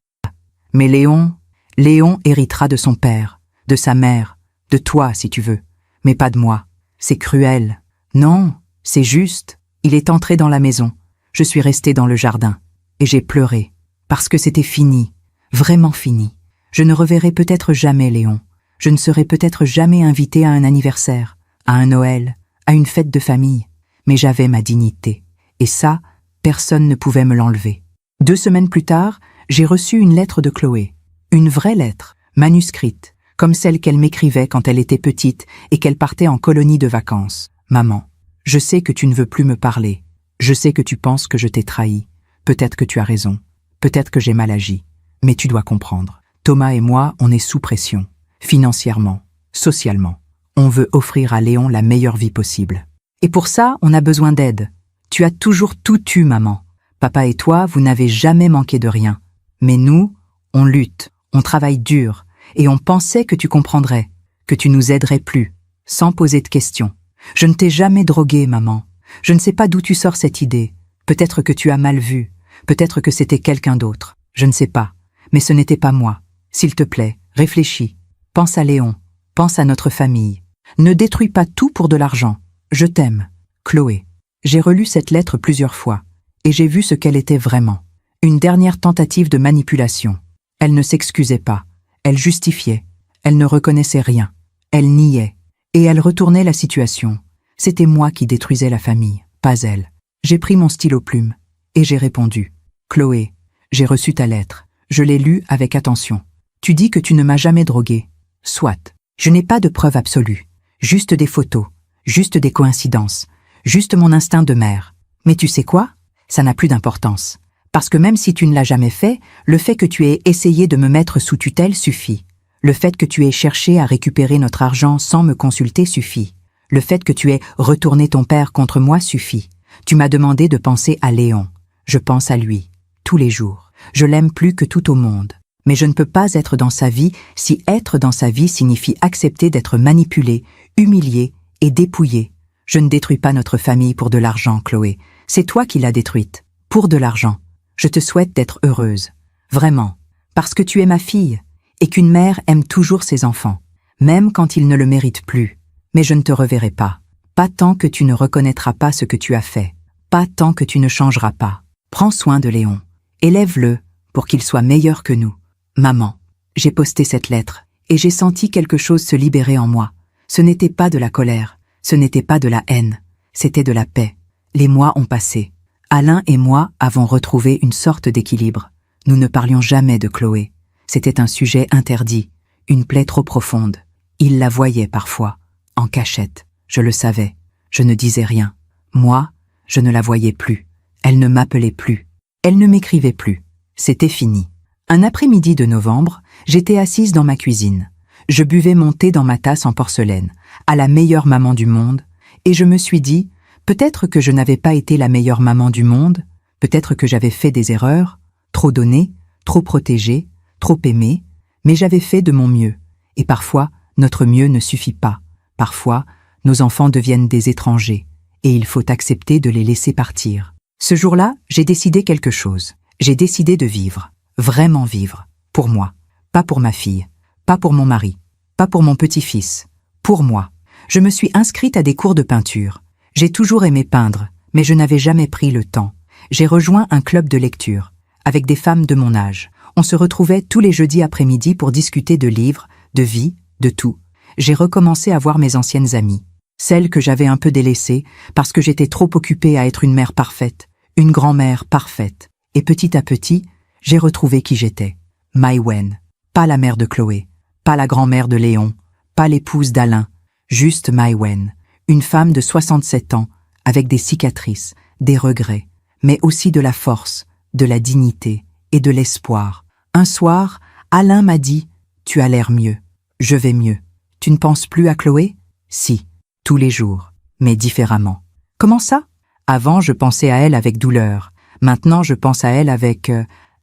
Mais Léon héritera de son père, de sa mère, de toi si tu veux, mais pas de moi. C'est cruel. Non, c'est juste. Il est entré dans la maison. Je suis restée dans le jardin. Et j'ai pleuré. Parce que c'était fini. Vraiment fini. Je ne reverrai peut-être jamais Léon. Je ne serai peut-être jamais invitée à un anniversaire, à un Noël, à une fête de famille. Mais j'avais ma dignité. Et ça, personne ne pouvait me l'enlever. 2 semaines plus tard, j'ai reçu une lettre de Chloé. Une vraie lettre, manuscrite, comme celle qu'elle m'écrivait quand elle était petite et qu'elle partait en colonie de vacances. « Maman, je sais que tu ne veux plus me parler. Je sais que tu penses que je t'ai trahi. Peut-être que tu as raison. Peut-être que j'ai mal agi. Mais tu dois comprendre. Thomas et moi, on est sous pression. Financièrement, socialement. On veut offrir à Léon la meilleure vie possible. Et pour ça, on a besoin d'aide. Tu as toujours tout eu, maman. Papa et toi, vous n'avez jamais manqué de rien. Mais nous, on lutte, on travaille dur, et on pensait que tu comprendrais, que tu nous aiderais plus, sans poser de questions. Je ne t'ai jamais droguée, maman. Je ne sais pas d'où tu sors cette idée. Peut-être que tu as mal vu. Peut-être que c'était quelqu'un d'autre. Je ne sais pas. Mais ce n'était pas moi. S'il te plaît, réfléchis. Pense à Léon. Pense à notre famille. Ne détruis pas tout pour de l'argent. Je t'aime. Chloé. J'ai relu cette lettre plusieurs fois, et j'ai vu ce qu'elle était vraiment. Une dernière tentative de manipulation. Elle ne s'excusait pas. Elle justifiait. Elle ne reconnaissait rien. Elle niait. Et elle retournait la situation. C'était moi qui détruisais la famille, pas elle. J'ai pris mon stylo plume, et j'ai répondu. Chloé, j'ai reçu ta lettre. Je l'ai lue avec attention. Tu dis que tu ne m'as jamais droguée. Soit. Je n'ai pas de preuves absolues. Juste des photos. Juste des coïncidences. Juste mon instinct de mère. Mais tu sais quoi ? Ça n'a plus d'importance. Parce que même si tu ne l'as jamais fait, le fait que tu aies essayé de me mettre sous tutelle suffit. Le fait que tu aies cherché à récupérer notre argent sans me consulter suffit. Le fait que tu aies retourné ton père contre moi suffit. Tu m'as demandé de penser à Léon. Je pense à lui, tous les jours. Je l'aime plus que tout au monde. Mais je ne peux pas être dans sa vie si être dans sa vie signifie accepter d'être manipulé, humilié et dépouillé. Je ne détruis pas notre famille pour de l'argent, Chloé. C'est toi qui l'as détruite. Pour de l'argent. Je te souhaite d'être heureuse. Vraiment. Parce que tu es ma fille. Et qu'une mère aime toujours ses enfants. Même quand ils ne le méritent plus. Mais je ne te reverrai pas. Pas tant que tu ne reconnaîtras pas ce que tu as fait. Pas tant que tu ne changeras pas. Prends soin de Léon. Élève-le pour qu'il soit meilleur que nous. Maman. J'ai posté cette lettre, et j'ai senti quelque chose se libérer en moi. Ce n'était pas de la colère, ce n'était pas de la haine, c'était de la paix. Les mois ont passé. Alain et moi avons retrouvé une sorte d'équilibre. Nous ne parlions jamais de Chloé. C'était un sujet interdit, une plaie trop profonde. Il la voyait parfois, en cachette. Je le savais. Je ne disais rien. Moi, je ne la voyais plus. Elle ne m'appelait plus. Elle ne m'écrivait plus. C'était fini. Un après-midi de novembre, j'étais assise dans ma cuisine. Je buvais mon thé dans ma tasse en porcelaine, à la meilleure maman du monde, et je me suis dit, peut-être que je n'avais pas été la meilleure maman du monde, peut-être que j'avais fait des erreurs, trop donné, trop protégé, trop aimé, mais j'avais fait de mon mieux. Et parfois, notre mieux ne suffit pas. Parfois, nos enfants deviennent des étrangers, et il faut accepter de les laisser partir. Ce jour-là, j'ai décidé quelque chose. J'ai décidé de vivre, vraiment vivre, pour moi, pas pour ma fille, pas pour mon mari, pas pour mon petit-fils, pour moi. Je me suis inscrite à des cours de peinture. J'ai toujours aimé peindre, mais je n'avais jamais pris le temps. J'ai rejoint un club de lecture, avec des femmes de mon âge. On se retrouvait tous les jeudis après-midi pour discuter de livres, de vie, de tout. J'ai recommencé à voir mes anciennes amies, celles que j'avais un peu délaissées parce que j'étais trop occupée à être une mère parfaite, une grand-mère parfaite. Et petit à petit, j'ai retrouvé qui j'étais. Maïwenn, pas la mère de Chloé, pas la grand-mère de Léon, pas l'épouse d'Alain, juste Maïwenn, une femme de 67 ans, avec des cicatrices, des regrets, mais aussi de la force, de la dignité et de l'espoir. Un soir, Alain m'a dit « Tu as l'air mieux, je vais mieux. Tu ne penses plus à Chloé ?» Si, tous les jours, mais différemment. Comment ça? Avant, je pensais à elle avec douleur. Maintenant, je pense à elle avec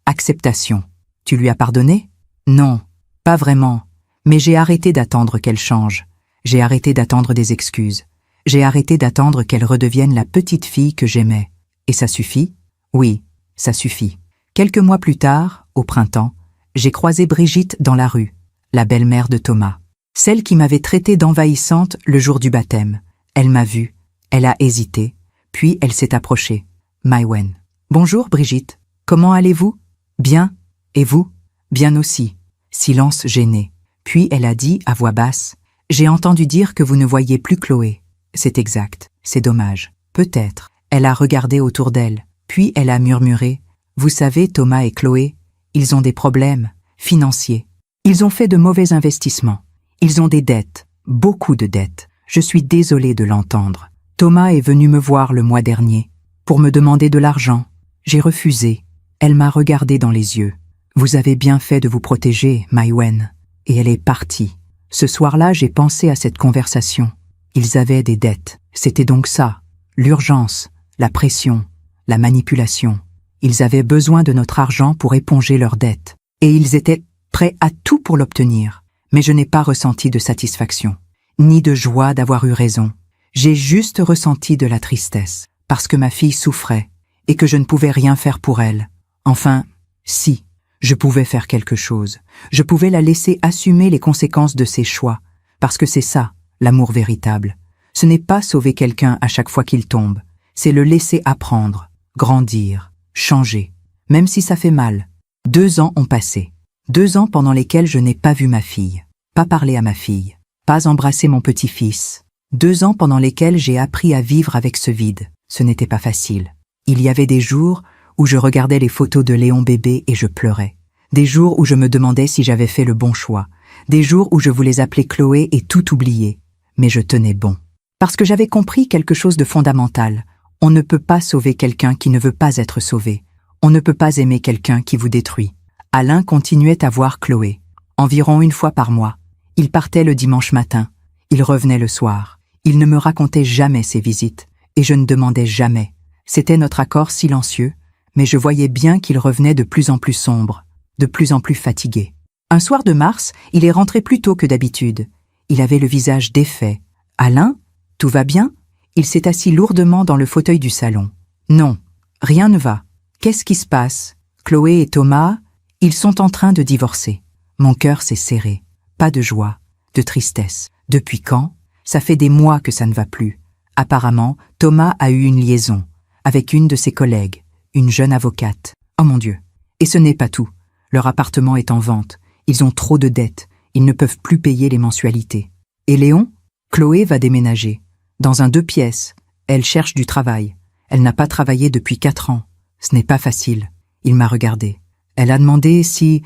acceptation. Tu lui as pardonné? Non, pas vraiment. Mais j'ai arrêté d'attendre qu'elle change. J'ai arrêté d'attendre des excuses. J'ai arrêté d'attendre qu'elle redevienne la petite fille que j'aimais. Et ça suffit? Oui, ça suffit. Quelques mois plus tard, au printemps, j'ai croisé Brigitte dans la rue, la belle-mère de Thomas. Celle qui m'avait traitée d'envahissante le jour du baptême. Elle m'a vue, elle a hésité, puis elle s'est approchée. Maïwenn. Bonjour Brigitte, comment allez-vous? Bien, et vous? Bien aussi. Silence gêné. Puis elle a dit à voix basse, j'ai entendu dire que vous ne voyiez plus Chloé. C'est exact, c'est dommage. Peut-être. Elle a regardé autour d'elle, puis elle a murmuré, vous savez Thomas et Chloé, ils ont des problèmes financiers. Ils ont fait de mauvais investissements. Ils ont des dettes, beaucoup de dettes. Je suis désolée de l'entendre. Thomas est venu me voir le mois dernier, pour me demander de l'argent. J'ai refusé. Elle m'a regardé dans les yeux. Vous avez bien fait de vous protéger, Maïwenn. Et elle est partie. Ce soir-là, j'ai pensé à cette conversation. Ils avaient des dettes. C'était donc ça. L'urgence, la pression, la manipulation. Ils avaient besoin de notre argent pour éponger leurs dettes. Et ils étaient prêts à tout pour l'obtenir. Mais je n'ai pas ressenti de satisfaction, ni de joie d'avoir eu raison. J'ai juste ressenti de la tristesse, parce que ma fille souffrait, et que je ne pouvais rien faire pour elle. Enfin, si, je pouvais faire quelque chose. Je pouvais la laisser assumer les conséquences de ses choix, parce que c'est ça, l'amour véritable. Ce n'est pas sauver quelqu'un à chaque fois qu'il tombe, c'est le laisser apprendre, grandir, changer, même si ça fait mal. 2 ans ont passé. 2 ans pendant lesquels je n'ai pas vu ma fille, pas parlé à ma fille, pas embrassé mon petit-fils. 2 ans pendant lesquels j'ai appris à vivre avec ce vide. Ce n'était pas facile. Il y avait des jours où je regardais les photos de Léon bébé et je pleurais. Des jours où je me demandais si j'avais fait le bon choix. Des jours où je voulais appeler Chloé et tout oublier. Mais je tenais bon. Parce que j'avais compris quelque chose de fondamental. On ne peut pas sauver quelqu'un qui ne veut pas être sauvé. On ne peut pas aimer quelqu'un qui vous détruit. Alain continuait à voir Chloé, environ 1 fois par mois. Il partait le dimanche matin, il revenait le soir. Il ne me racontait jamais ses visites, et je ne demandais jamais. C'était notre accord silencieux, mais je voyais bien qu'il revenait de plus en plus sombre, de plus en plus fatigué. Un soir de mars, il est rentré plus tôt que d'habitude. Il avait le visage défait. « Alain, tout va bien ?» Il s'est assis lourdement dans le fauteuil du salon. « Non, rien ne va. Qu'est-ce qui se passe? Chloé et Thomas, ils sont en train de divorcer. » Mon cœur s'est serré. Pas de joie, de tristesse. Depuis quand? Ça fait des mois que ça ne va plus. Apparemment, Thomas a eu une liaison avec une de ses collègues, une jeune avocate. Oh mon Dieu! Et ce n'est pas tout. Leur appartement est en vente. Ils ont trop de dettes. Ils ne peuvent plus payer les mensualités. Et Léon? Chloé va déménager. Dans un 2 pièces. Elle cherche du travail. Elle n'a pas travaillé depuis 4 ans. Ce n'est pas facile. Il m'a regardé. Elle a demandé si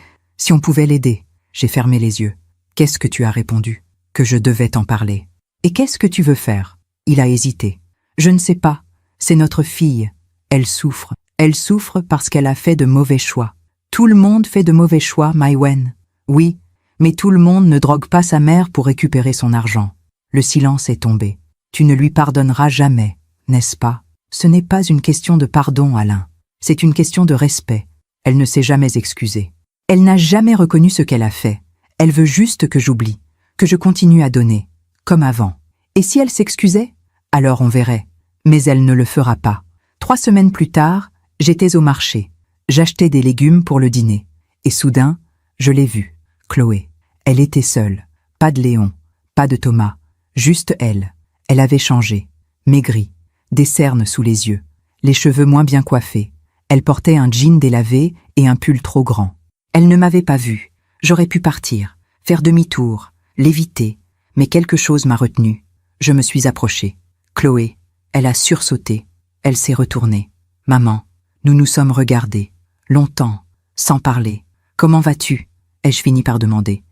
on pouvait l'aider. J'ai fermé les yeux. Qu'est-ce que tu as répondu? Que je devais t'en parler. Et qu'est-ce que tu veux faire? Il a hésité. Je ne sais pas. C'est notre fille. Elle souffre. Elle souffre parce qu'elle a fait de mauvais choix. Tout le monde fait de mauvais choix, Maïwen. Oui, mais tout le monde ne drogue pas sa mère pour récupérer son argent. Le silence est tombé. Tu ne lui pardonneras jamais, n'est-ce pas? Ce n'est pas une question de pardon, Alain. C'est une question de respect. Elle ne s'est jamais excusée. Elle n'a jamais reconnu ce qu'elle a fait. Elle veut juste que j'oublie, que je continue à donner, comme avant. Et si elle s'excusait? Alors on verrait. Mais elle ne le fera pas. 3 semaines plus tard, j'étais au marché. J'achetais des légumes pour le dîner. Et soudain, je l'ai vue, Chloé. Elle était seule. Pas de Léon, pas de Thomas. Juste elle. Elle avait changé. Maigrie. Des cernes sous les yeux. Les cheveux moins bien coiffés. Elle portait un jean délavé et un pull trop grand. Elle ne m'avait pas vue. J'aurais pu partir, faire demi-tour, l'éviter. Mais quelque chose m'a retenue. Je me suis approchée. Chloé, elle a sursauté. Elle s'est retournée. Maman, nous nous sommes regardés. Longtemps, sans parler. Comment vas-tu? Ai-je fini par demander.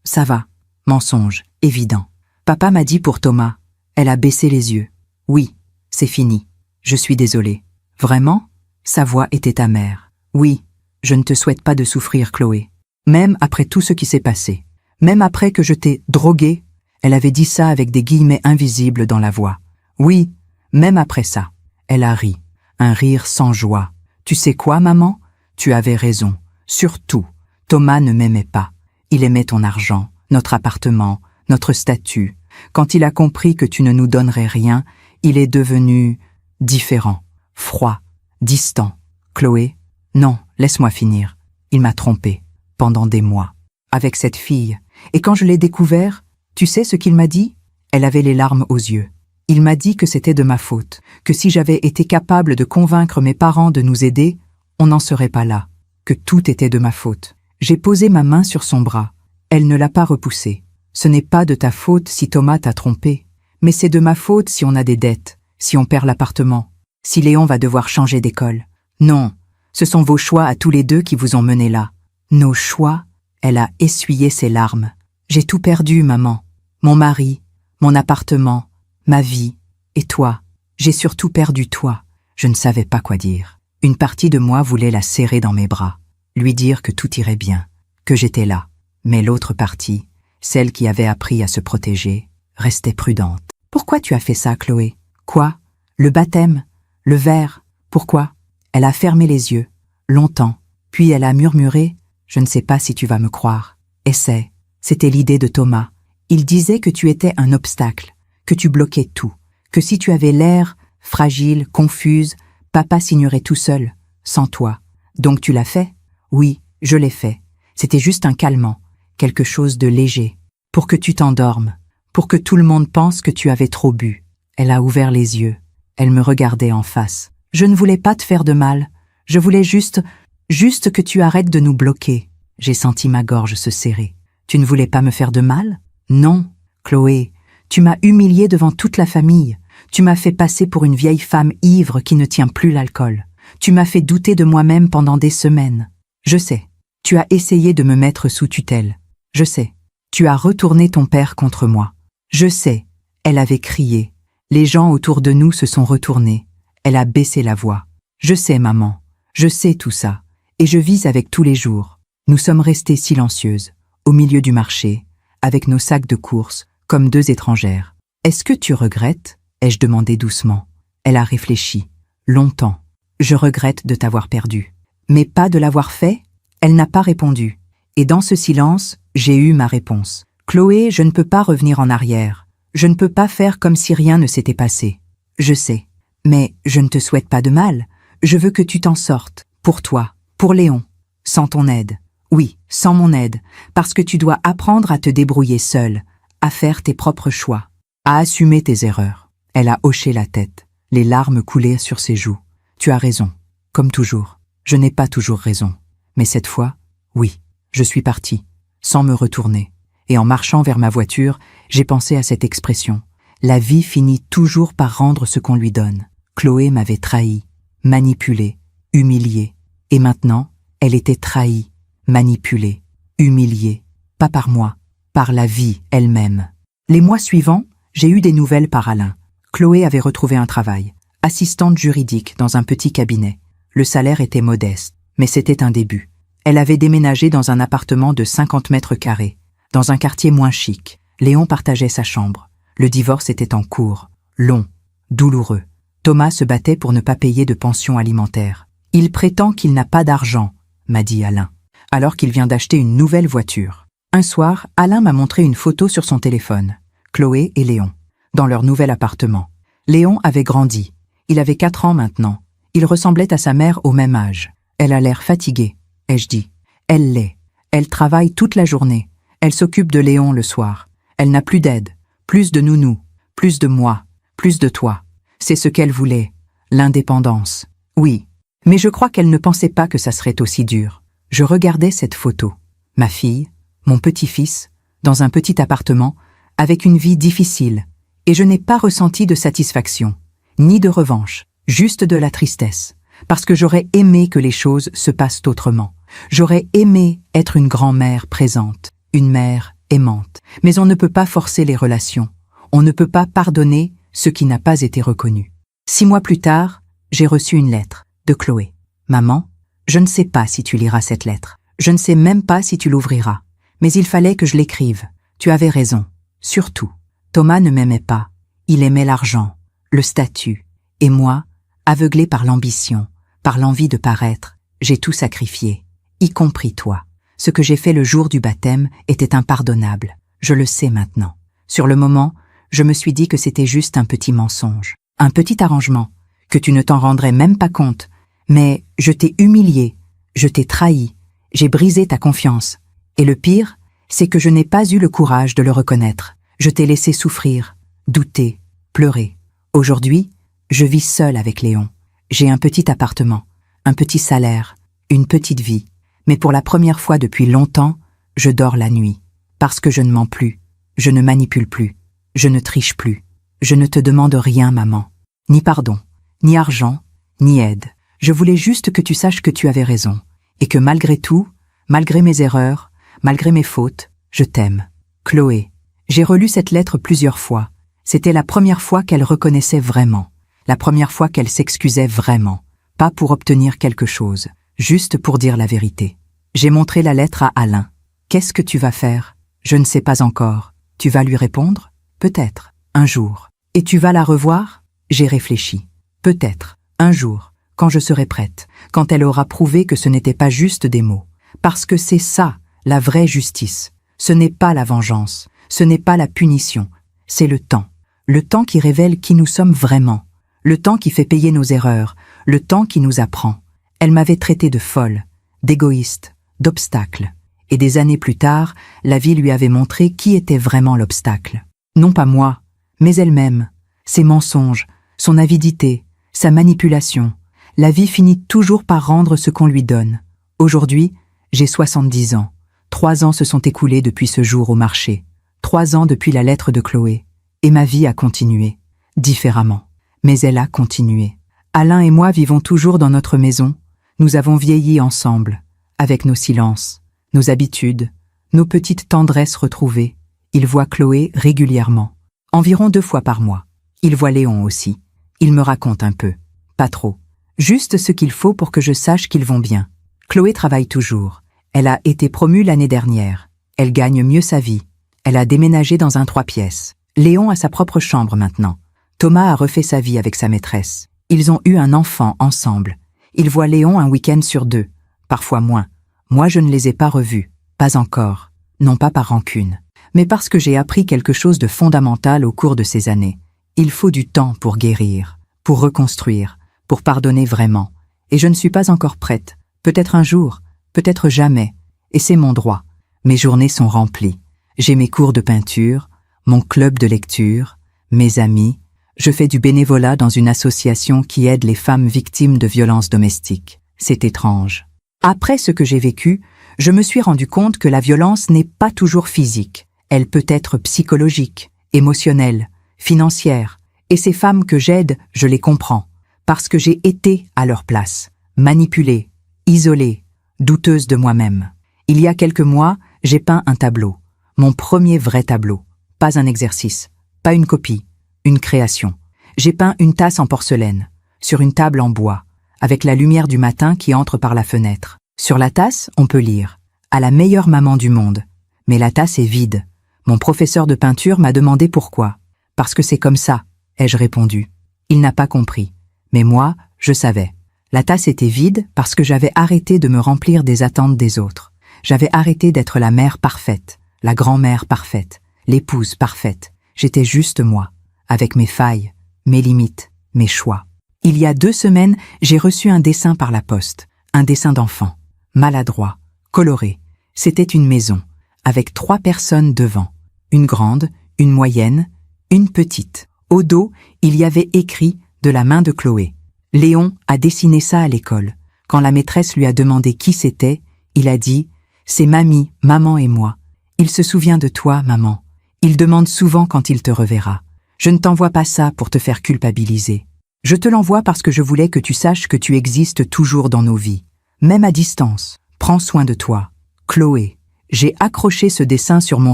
Ça va. Mensonge, évident. Papa m'a dit pour Thomas. Elle a baissé les yeux. Oui, c'est fini. Je suis désolée. Vraiment? Sa voix était amère. Oui, je ne te souhaite pas de souffrir, Chloé. Même après tout ce qui s'est passé. Même après que je t'ai droguée. Elle avait dit ça avec des guillemets invisibles dans la voix. Oui, même après ça. Elle a ri. Un rire sans joie. Tu sais quoi, maman? Tu avais raison. Surtout, Thomas ne m'aimait pas. Il aimait ton argent, notre appartement, notre statut. Quand il a compris que tu ne nous donnerais rien, il est devenu différent, froid, distant. Chloé? Non, laisse-moi finir. Il m'a trompée, pendant des mois, avec cette fille. Et quand je l'ai découvert, tu sais ce qu'il m'a dit? Elle avait les larmes aux yeux. Il m'a dit que c'était de ma faute, que si j'avais été capable de convaincre mes parents de nous aider, on n'en serait pas là, que tout était de ma faute. J'ai posé ma main sur son bras. Elle ne l'a pas repoussé. Ce n'est pas de ta faute si Thomas t'a trompé, mais c'est de ma faute si on a des dettes, si on perd l'appartement, si Léon va devoir changer d'école. Non, ce sont vos choix à tous les deux qui vous ont menés là. Nos choix? Elle a essuyé ses larmes. J'ai tout perdu, maman. Mon mari, mon appartement, ma vie, et toi. J'ai surtout perdu toi. Je ne savais pas quoi dire. Une partie de moi voulait la serrer dans mes bras, lui dire que tout irait bien, que j'étais là. Mais l'autre partie, celle qui avait appris à se protéger, restait prudente. Pourquoi tu as fait ça, Chloé? Quoi? Le baptême? Le verre? Pourquoi? Elle a fermé les yeux, longtemps, puis elle a murmuré « Je ne sais pas si tu vas me croire. » Essaie. C'était l'idée de Thomas. Il disait que tu étais un obstacle, que tu bloquais tout, que si tu avais l'air fragile, confuse, papa signerait tout seul, sans toi. Donc tu l'as fait? Oui, je l'ai fait. C'était juste un calmant, quelque chose de léger, pour que tu t'endormes, pour que tout le monde pense que tu avais trop bu. Elle a ouvert les yeux. Elle me regardait en face. Je ne voulais pas te faire de mal. Je voulais juste que tu arrêtes de nous bloquer. J'ai senti ma gorge se serrer. Tu ne voulais pas me faire de mal? Non, Chloé. Tu m'as humiliée devant toute la famille. Tu m'as fait passer pour une vieille femme ivre qui ne tient plus l'alcool. Tu m'as fait douter de moi-même pendant des semaines. Je sais. Tu as essayé de me mettre sous tutelle. Je sais. Tu as retourné ton père contre moi. Je sais. Elle avait crié. Les gens autour de nous se sont retournés. Elle a baissé la voix. Je sais, maman. Je sais tout ça. Et je vis avec tous les jours. Nous sommes restées silencieuses, au milieu du marché, avec nos sacs de courses, comme deux étrangères. Est-ce que tu regrettes? Ai-je demandé doucement. Elle a réfléchi. Longtemps. Je regrette de t'avoir perdu. Mais pas de l'avoir fait? Elle n'a pas répondu. Et dans ce silence, j'ai eu ma réponse. Chloé, je ne peux pas revenir en arrière. Je ne peux pas faire comme si rien ne s'était passé. Je sais. Mais je ne te souhaite pas de mal. Je veux que tu t'en sortes. Pour toi. Pour Léon. Sans ton aide. Oui, sans mon aide. Parce que tu dois apprendre à te débrouiller seule. À faire tes propres choix. À assumer tes erreurs. Elle a hoché la tête. Les larmes coulaient sur ses joues. Tu as raison. Comme toujours. Je n'ai pas toujours raison. Mais cette fois, oui, je suis parti, sans me retourner. Et en marchant vers ma voiture, j'ai pensé à cette expression. La vie finit toujours par rendre ce qu'on lui donne. Chloé m'avait trahi, manipulé, humilié. Et maintenant, elle était trahie, manipulée, humiliée. Pas par moi, par la vie elle-même. Les mois suivants, j'ai eu des nouvelles par Alain. Chloé avait retrouvé un travail, assistante juridique dans un petit cabinet. Le salaire était modeste, mais c'était un début. Elle avait déménagé dans un appartement de 50 mètres carrés, dans un quartier moins chic. Léon partageait sa chambre. Le divorce était en cours, long, douloureux. Thomas se battait pour ne pas payer de pension alimentaire. Il prétend qu'il n'a pas d'argent, m'a dit Alain, alors qu'il vient d'acheter une nouvelle voiture. Un soir, Alain m'a montré une photo sur son téléphone. Chloé et Léon, dans leur nouvel appartement. Léon avait grandi. Il avait 4 ans maintenant. Il ressemblait à sa mère au même âge. Elle a l'air fatiguée, ai-je dit. Elle l'est. Elle travaille toute la journée. Elle s'occupe de Léon le soir. Elle n'a plus d'aide, plus de nounou, plus de moi, plus de toi. C'est ce qu'elle voulait, l'indépendance. Oui, mais je crois qu'elle ne pensait pas que ça serait aussi dur. Je regardais cette photo. Ma fille, mon petit-fils, dans un petit appartement, avec une vie difficile, et je n'ai pas ressenti de satisfaction, ni de revanche, juste de la tristesse, parce que j'aurais aimé que les choses se passent autrement. J'aurais aimé être une grand-mère présente, une mère aimante. Mais on ne peut pas forcer les relations. On ne peut pas pardonner ce qui n'a pas été reconnu. 6 mois plus tard, j'ai reçu une lettre de Chloé. Maman, je ne sais pas si tu liras cette lettre. Je ne sais même pas si tu l'ouvriras. Mais il fallait que je l'écrive. Tu avais raison. Surtout, Thomas ne m'aimait pas. Il aimait l'argent, le statut. Et moi, aveuglé par l'ambition, par l'envie de paraître, j'ai tout sacrifié, y compris toi. Ce que j'ai fait le jour du baptême était impardonnable. Je le sais maintenant. Sur le moment, je me suis dit que c'était juste un petit mensonge, un petit arrangement, que tu ne t'en rendrais même pas compte. Mais je t'ai humilié, je t'ai trahi, j'ai brisé ta confiance. Et le pire, c'est que je n'ai pas eu le courage de le reconnaître. Je t'ai laissé souffrir, douter, pleurer. Aujourd'hui, je vis seule avec Léon. J'ai un petit appartement, un petit salaire, une petite vie. Mais pour la première fois depuis longtemps, je dors la nuit. Parce que je ne mens plus, je ne manipule plus, je ne triche plus. Je ne te demande rien, maman. Ni pardon, ni argent, ni aide. Je voulais juste que tu saches que tu avais raison. Et que malgré tout, malgré mes erreurs, malgré mes fautes, je t'aime. Chloé. J'ai relu cette lettre plusieurs fois. C'était la première fois qu'elle reconnaissait vraiment. La première fois qu'elle s'excusait vraiment. Pas pour obtenir quelque chose, juste pour dire la vérité. J'ai montré la lettre à Alain. Qu'est-ce que tu vas faire? Je ne sais pas encore. Tu vas lui répondre? Peut-être, un jour. Et tu vas la revoir? J'ai réfléchi. Peut-être, un jour, quand je serai prête, quand elle aura prouvé que ce n'était pas juste des mots. Parce que c'est ça, la vraie justice. Ce n'est pas la vengeance, ce n'est pas la punition, c'est le temps. Le temps qui révèle qui nous sommes vraiment. Le temps qui fait payer nos erreurs, le temps qui nous apprend. Elle m'avait traité de folle, d'égoïste, d'obstacle. Et des années plus tard, la vie lui avait montré qui était vraiment l'obstacle. Non pas moi, mais elle-même. Ses mensonges, son avidité, sa manipulation. La vie finit toujours par rendre ce qu'on lui donne. Aujourd'hui, j'ai 70 ans. 3 ans se sont écoulés depuis ce jour au marché. 3 ans depuis la lettre de Chloé. Et ma vie a continué. Différemment. Mais elle a continué. Alain et moi vivons toujours dans notre maison. Nous avons vieilli ensemble, avec nos silences, nos habitudes, nos petites tendresses retrouvées. Il voit Chloé régulièrement, environ 2 fois par mois. Il voit Léon aussi. Il me raconte un peu, pas trop. Juste ce qu'il faut pour que je sache qu'ils vont bien. Chloé travaille toujours. Elle a été promue l'année dernière. Elle gagne mieux sa vie. Elle a déménagé dans un 3 pièces. Léon a sa propre chambre maintenant. Thomas a refait sa vie avec sa maîtresse. Ils ont eu un enfant ensemble. Il voit Léon un week-end sur 2, parfois moins. Moi, je ne les ai pas revus, pas encore, non pas par rancune, mais parce que j'ai appris quelque chose de fondamental au cours de ces années. Il faut du temps pour guérir, pour reconstruire, pour pardonner vraiment. Et je ne suis pas encore prête, peut-être un jour, peut-être jamais, et c'est mon droit. Mes journées sont remplies. J'ai mes cours de peinture, mon club de lecture, mes amis. Je fais du bénévolat dans une association qui aide les femmes victimes de violences domestiques. C'est étrange. Après ce que j'ai vécu, je me suis rendu compte que la violence n'est pas toujours physique. Elle peut être psychologique, émotionnelle, financière. Et ces femmes que j'aide, je les comprends. Parce que j'ai été à leur place, manipulée, isolée, douteuse de moi-même. Il y a quelques mois, j'ai peint un tableau. Mon premier vrai tableau. Pas un exercice, pas une copie, une création. J'ai peint une tasse en porcelaine, sur une table en bois, avec la lumière du matin qui entre par la fenêtre. Sur la tasse, on peut lire « À la meilleure maman du monde ». Mais la tasse est vide. Mon professeur de peinture m'a demandé pourquoi. « Parce que c'est comme ça », ai-je répondu. Il n'a pas compris. Mais moi, je savais. La tasse était vide parce que j'avais arrêté de me remplir des attentes des autres. J'avais arrêté d'être la mère parfaite, la grand-mère parfaite, l'épouse parfaite. J'étais juste moi, avec mes failles, mes limites, mes choix. Il y a 2 semaines, j'ai reçu un dessin par la poste, un dessin d'enfant, maladroit, coloré. C'était une maison, avec 3 personnes devant, une grande, une moyenne, une petite. Au dos, il y avait écrit de la main de Chloé. Léon a dessiné ça à l'école. Quand la maîtresse lui a demandé qui c'était, il a dit « C'est mamie, maman et moi. Il se souvient de toi, maman. Il demande souvent quand il te reverra. Je ne t'envoie pas ça pour te faire culpabiliser. Je te l'envoie parce que je voulais que tu saches que tu existes toujours dans nos vies. Même à distance. Prends soin de toi. Chloé. » J'ai accroché ce dessin sur mon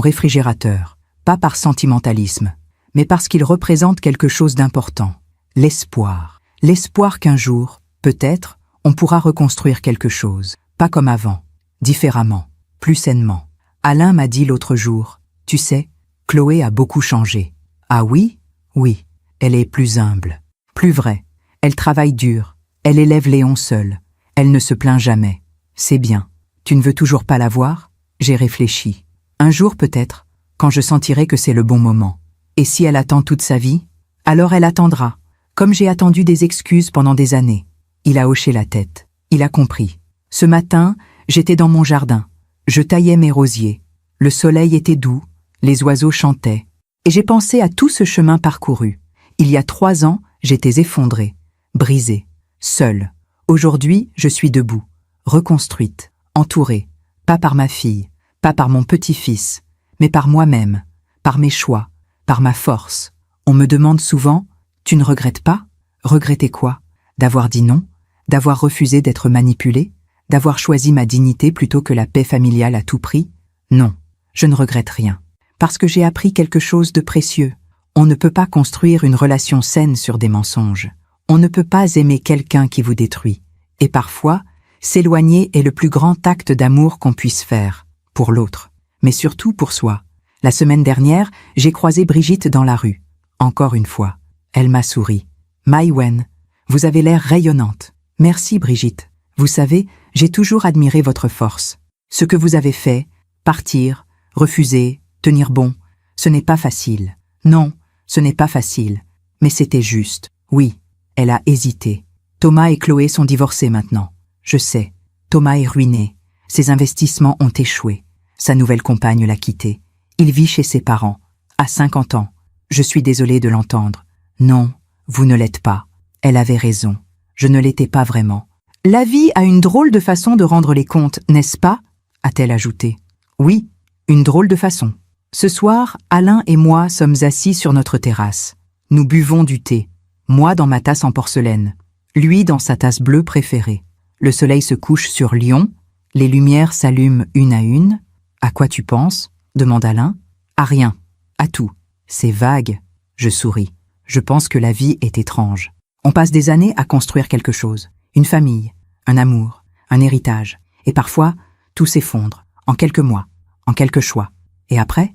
réfrigérateur, pas par sentimentalisme, mais parce qu'il représente quelque chose d'important. L'espoir. L'espoir qu'un jour, peut-être, on pourra reconstruire quelque chose. Pas comme avant, différemment, plus sainement. Alain m'a dit l'autre jour, « Tu sais, Chloé a beaucoup changé. » Ah oui? Oui. Elle est plus humble, plus vraie. Elle travaille dur. Elle élève Léon seule. Elle ne se plaint jamais. C'est bien. Tu ne veux toujours pas la voir? J'ai réfléchi. Un jour peut-être, quand je sentirai que c'est le bon moment. Et si elle attend toute sa vie? Alors elle attendra. Comme j'ai attendu des excuses pendant des années. Il a hoché la tête. Il a compris. Ce matin, j'étais dans mon jardin. Je taillais mes rosiers. Le soleil était doux. Les oiseaux chantaient. Et j'ai pensé à tout ce chemin parcouru. Il y a 3 ans, j'étais effondrée, brisée, seule. Aujourd'hui, je suis debout, reconstruite, entourée, pas par ma fille, pas par mon petit-fils, mais par moi-même, par mes choix, par ma force. On me demande souvent, « Tu ne regrettes pas ?» Regretter quoi? D'avoir dit non? D'avoir refusé d'être manipulée? D'avoir choisi ma dignité plutôt que la paix familiale à tout prix? Non, je ne regrette rien. Parce que j'ai appris quelque chose de précieux. On ne peut pas construire une relation saine sur des mensonges. On ne peut pas aimer quelqu'un qui vous détruit. Et parfois, s'éloigner est le plus grand acte d'amour qu'on puisse faire, pour l'autre, mais surtout pour soi. La semaine dernière, j'ai croisé Brigitte dans la rue. Encore une fois, elle m'a souri. « Maïwen, vous avez l'air rayonnante. » « Merci Brigitte. Vous savez, j'ai toujours admiré votre force. Ce que vous avez fait, partir, refuser, tenir bon, ce n'est pas facile. Non, ce n'est pas facile. Mais c'était juste. Oui, elle a hésité. Thomas et Chloé sont divorcés maintenant. Je sais. Thomas est ruiné. Ses investissements ont échoué. Sa nouvelle compagne l'a quitté. Il vit chez ses parents, à 50 ans. Je suis désolée de l'entendre. Non, vous ne l'êtes pas. Elle avait raison. Je ne l'étais pas vraiment. La vie a une drôle de façon de rendre les comptes, n'est-ce pas? A-t-elle ajouté. Oui, une drôle de façon. Ce soir, Alain et moi sommes assis sur notre terrasse. Nous buvons du thé. Moi dans ma tasse en porcelaine. Lui dans sa tasse bleue préférée. Le soleil se couche sur Lyon. Les lumières s'allument une à une. À quoi tu penses? Demande Alain. À rien. À tout. C'est vague. Je souris. Je pense que la vie est étrange. On passe des années à construire quelque chose. Une famille, un amour, un héritage. Et parfois, tout s'effondre. En quelques mois. En quelques choix. Et après,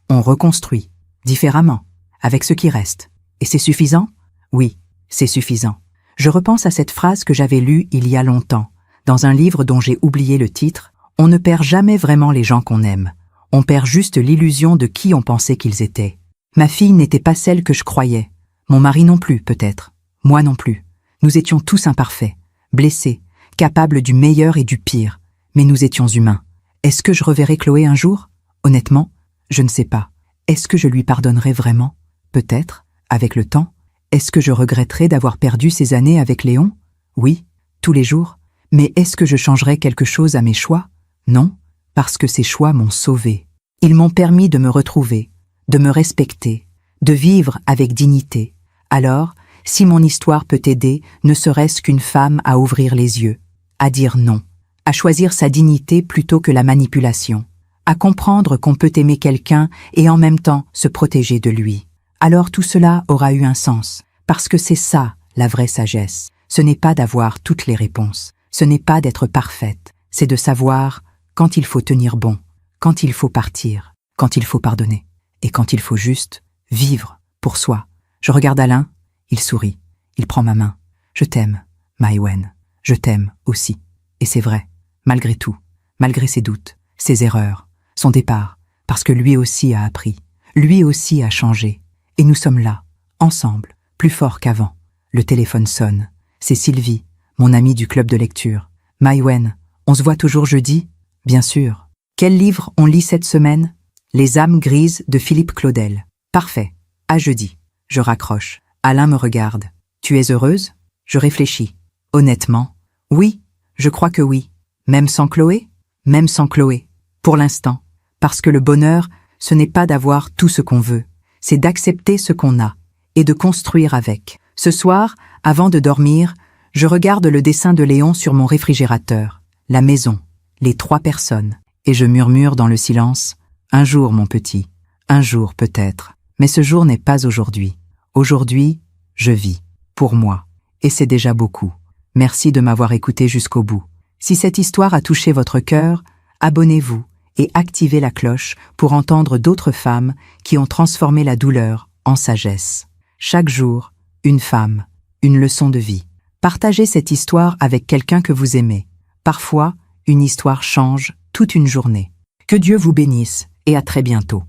on reconstruit. Différemment. Avec ce qui reste. Et c'est suffisant? Oui, c'est suffisant. Je repense à cette phrase que j'avais lue il y a longtemps, dans un livre dont j'ai oublié le titre. On ne perd jamais vraiment les gens qu'on aime. On perd juste l'illusion de qui on pensait qu'ils étaient. Ma fille n'était pas celle que je croyais. Mon mari non plus, peut-être. Moi non plus. Nous étions tous imparfaits, blessés, capables du meilleur et du pire. Mais nous étions humains. Est-ce que je reverrai Chloé un jour? Honnêtement, je ne sais pas. Est-ce que je lui pardonnerai vraiment? Peut-être, avec le temps. Est-ce que je regretterai d'avoir perdu ces années avec Léon? Oui, tous les jours. Mais est-ce que je changerais quelque chose à mes choix? Non, parce que ces choix m'ont sauvée. Ils m'ont permis de me retrouver, de me respecter, de vivre avec dignité. Alors, si mon histoire peut aider, ne serait-ce qu'une femme à ouvrir les yeux, à dire non, à choisir sa dignité plutôt que la manipulation, à comprendre qu'on peut aimer quelqu'un et en même temps se protéger de lui, alors tout cela aura eu un sens, parce que c'est ça la vraie sagesse. Ce n'est pas d'avoir toutes les réponses, ce n'est pas d'être parfaite, c'est de savoir quand il faut tenir bon, quand il faut partir, quand il faut pardonner, et quand il faut juste vivre pour soi. Je regarde Alain, il sourit, il prend ma main. Je t'aime, Maïwenn, je t'aime aussi. Et c'est vrai, malgré tout, malgré ses doutes, ses erreurs, son départ, parce que lui aussi a appris, lui aussi a changé. Et nous sommes là, ensemble, plus forts qu'avant. Le téléphone sonne. C'est Sylvie, mon amie du club de lecture. Maïwenn, on se voit toujours jeudi? Bien sûr. Quel livre on lit cette semaine? Les âmes grises de Philippe Claudel. Parfait. À jeudi. Je raccroche. Alain me regarde. Tu es heureuse? Je réfléchis. Honnêtement, oui, je crois que oui. Même sans Chloé? Même sans Chloé. Pour l'instant. Parce que le bonheur, ce n'est pas d'avoir tout ce qu'on veut. C'est d'accepter ce qu'on a et de construire avec. Ce soir, avant de dormir, je regarde le dessin de Léon sur mon réfrigérateur, la maison, les 3 personnes, et je murmure dans le silence, « Un jour, mon petit, un jour peut-être, mais ce jour n'est pas aujourd'hui. Aujourd'hui, je vis, pour moi, et c'est déjà beaucoup. Merci de m'avoir écouté jusqu'au bout. Si cette histoire a touché votre cœur, abonnez-vous et activez la cloche pour entendre d'autres femmes qui ont transformé la douleur en sagesse. Chaque jour, une femme, une leçon de vie. Partagez cette histoire avec quelqu'un que vous aimez. Parfois, une histoire change toute une journée. Que Dieu vous bénisse et à très bientôt.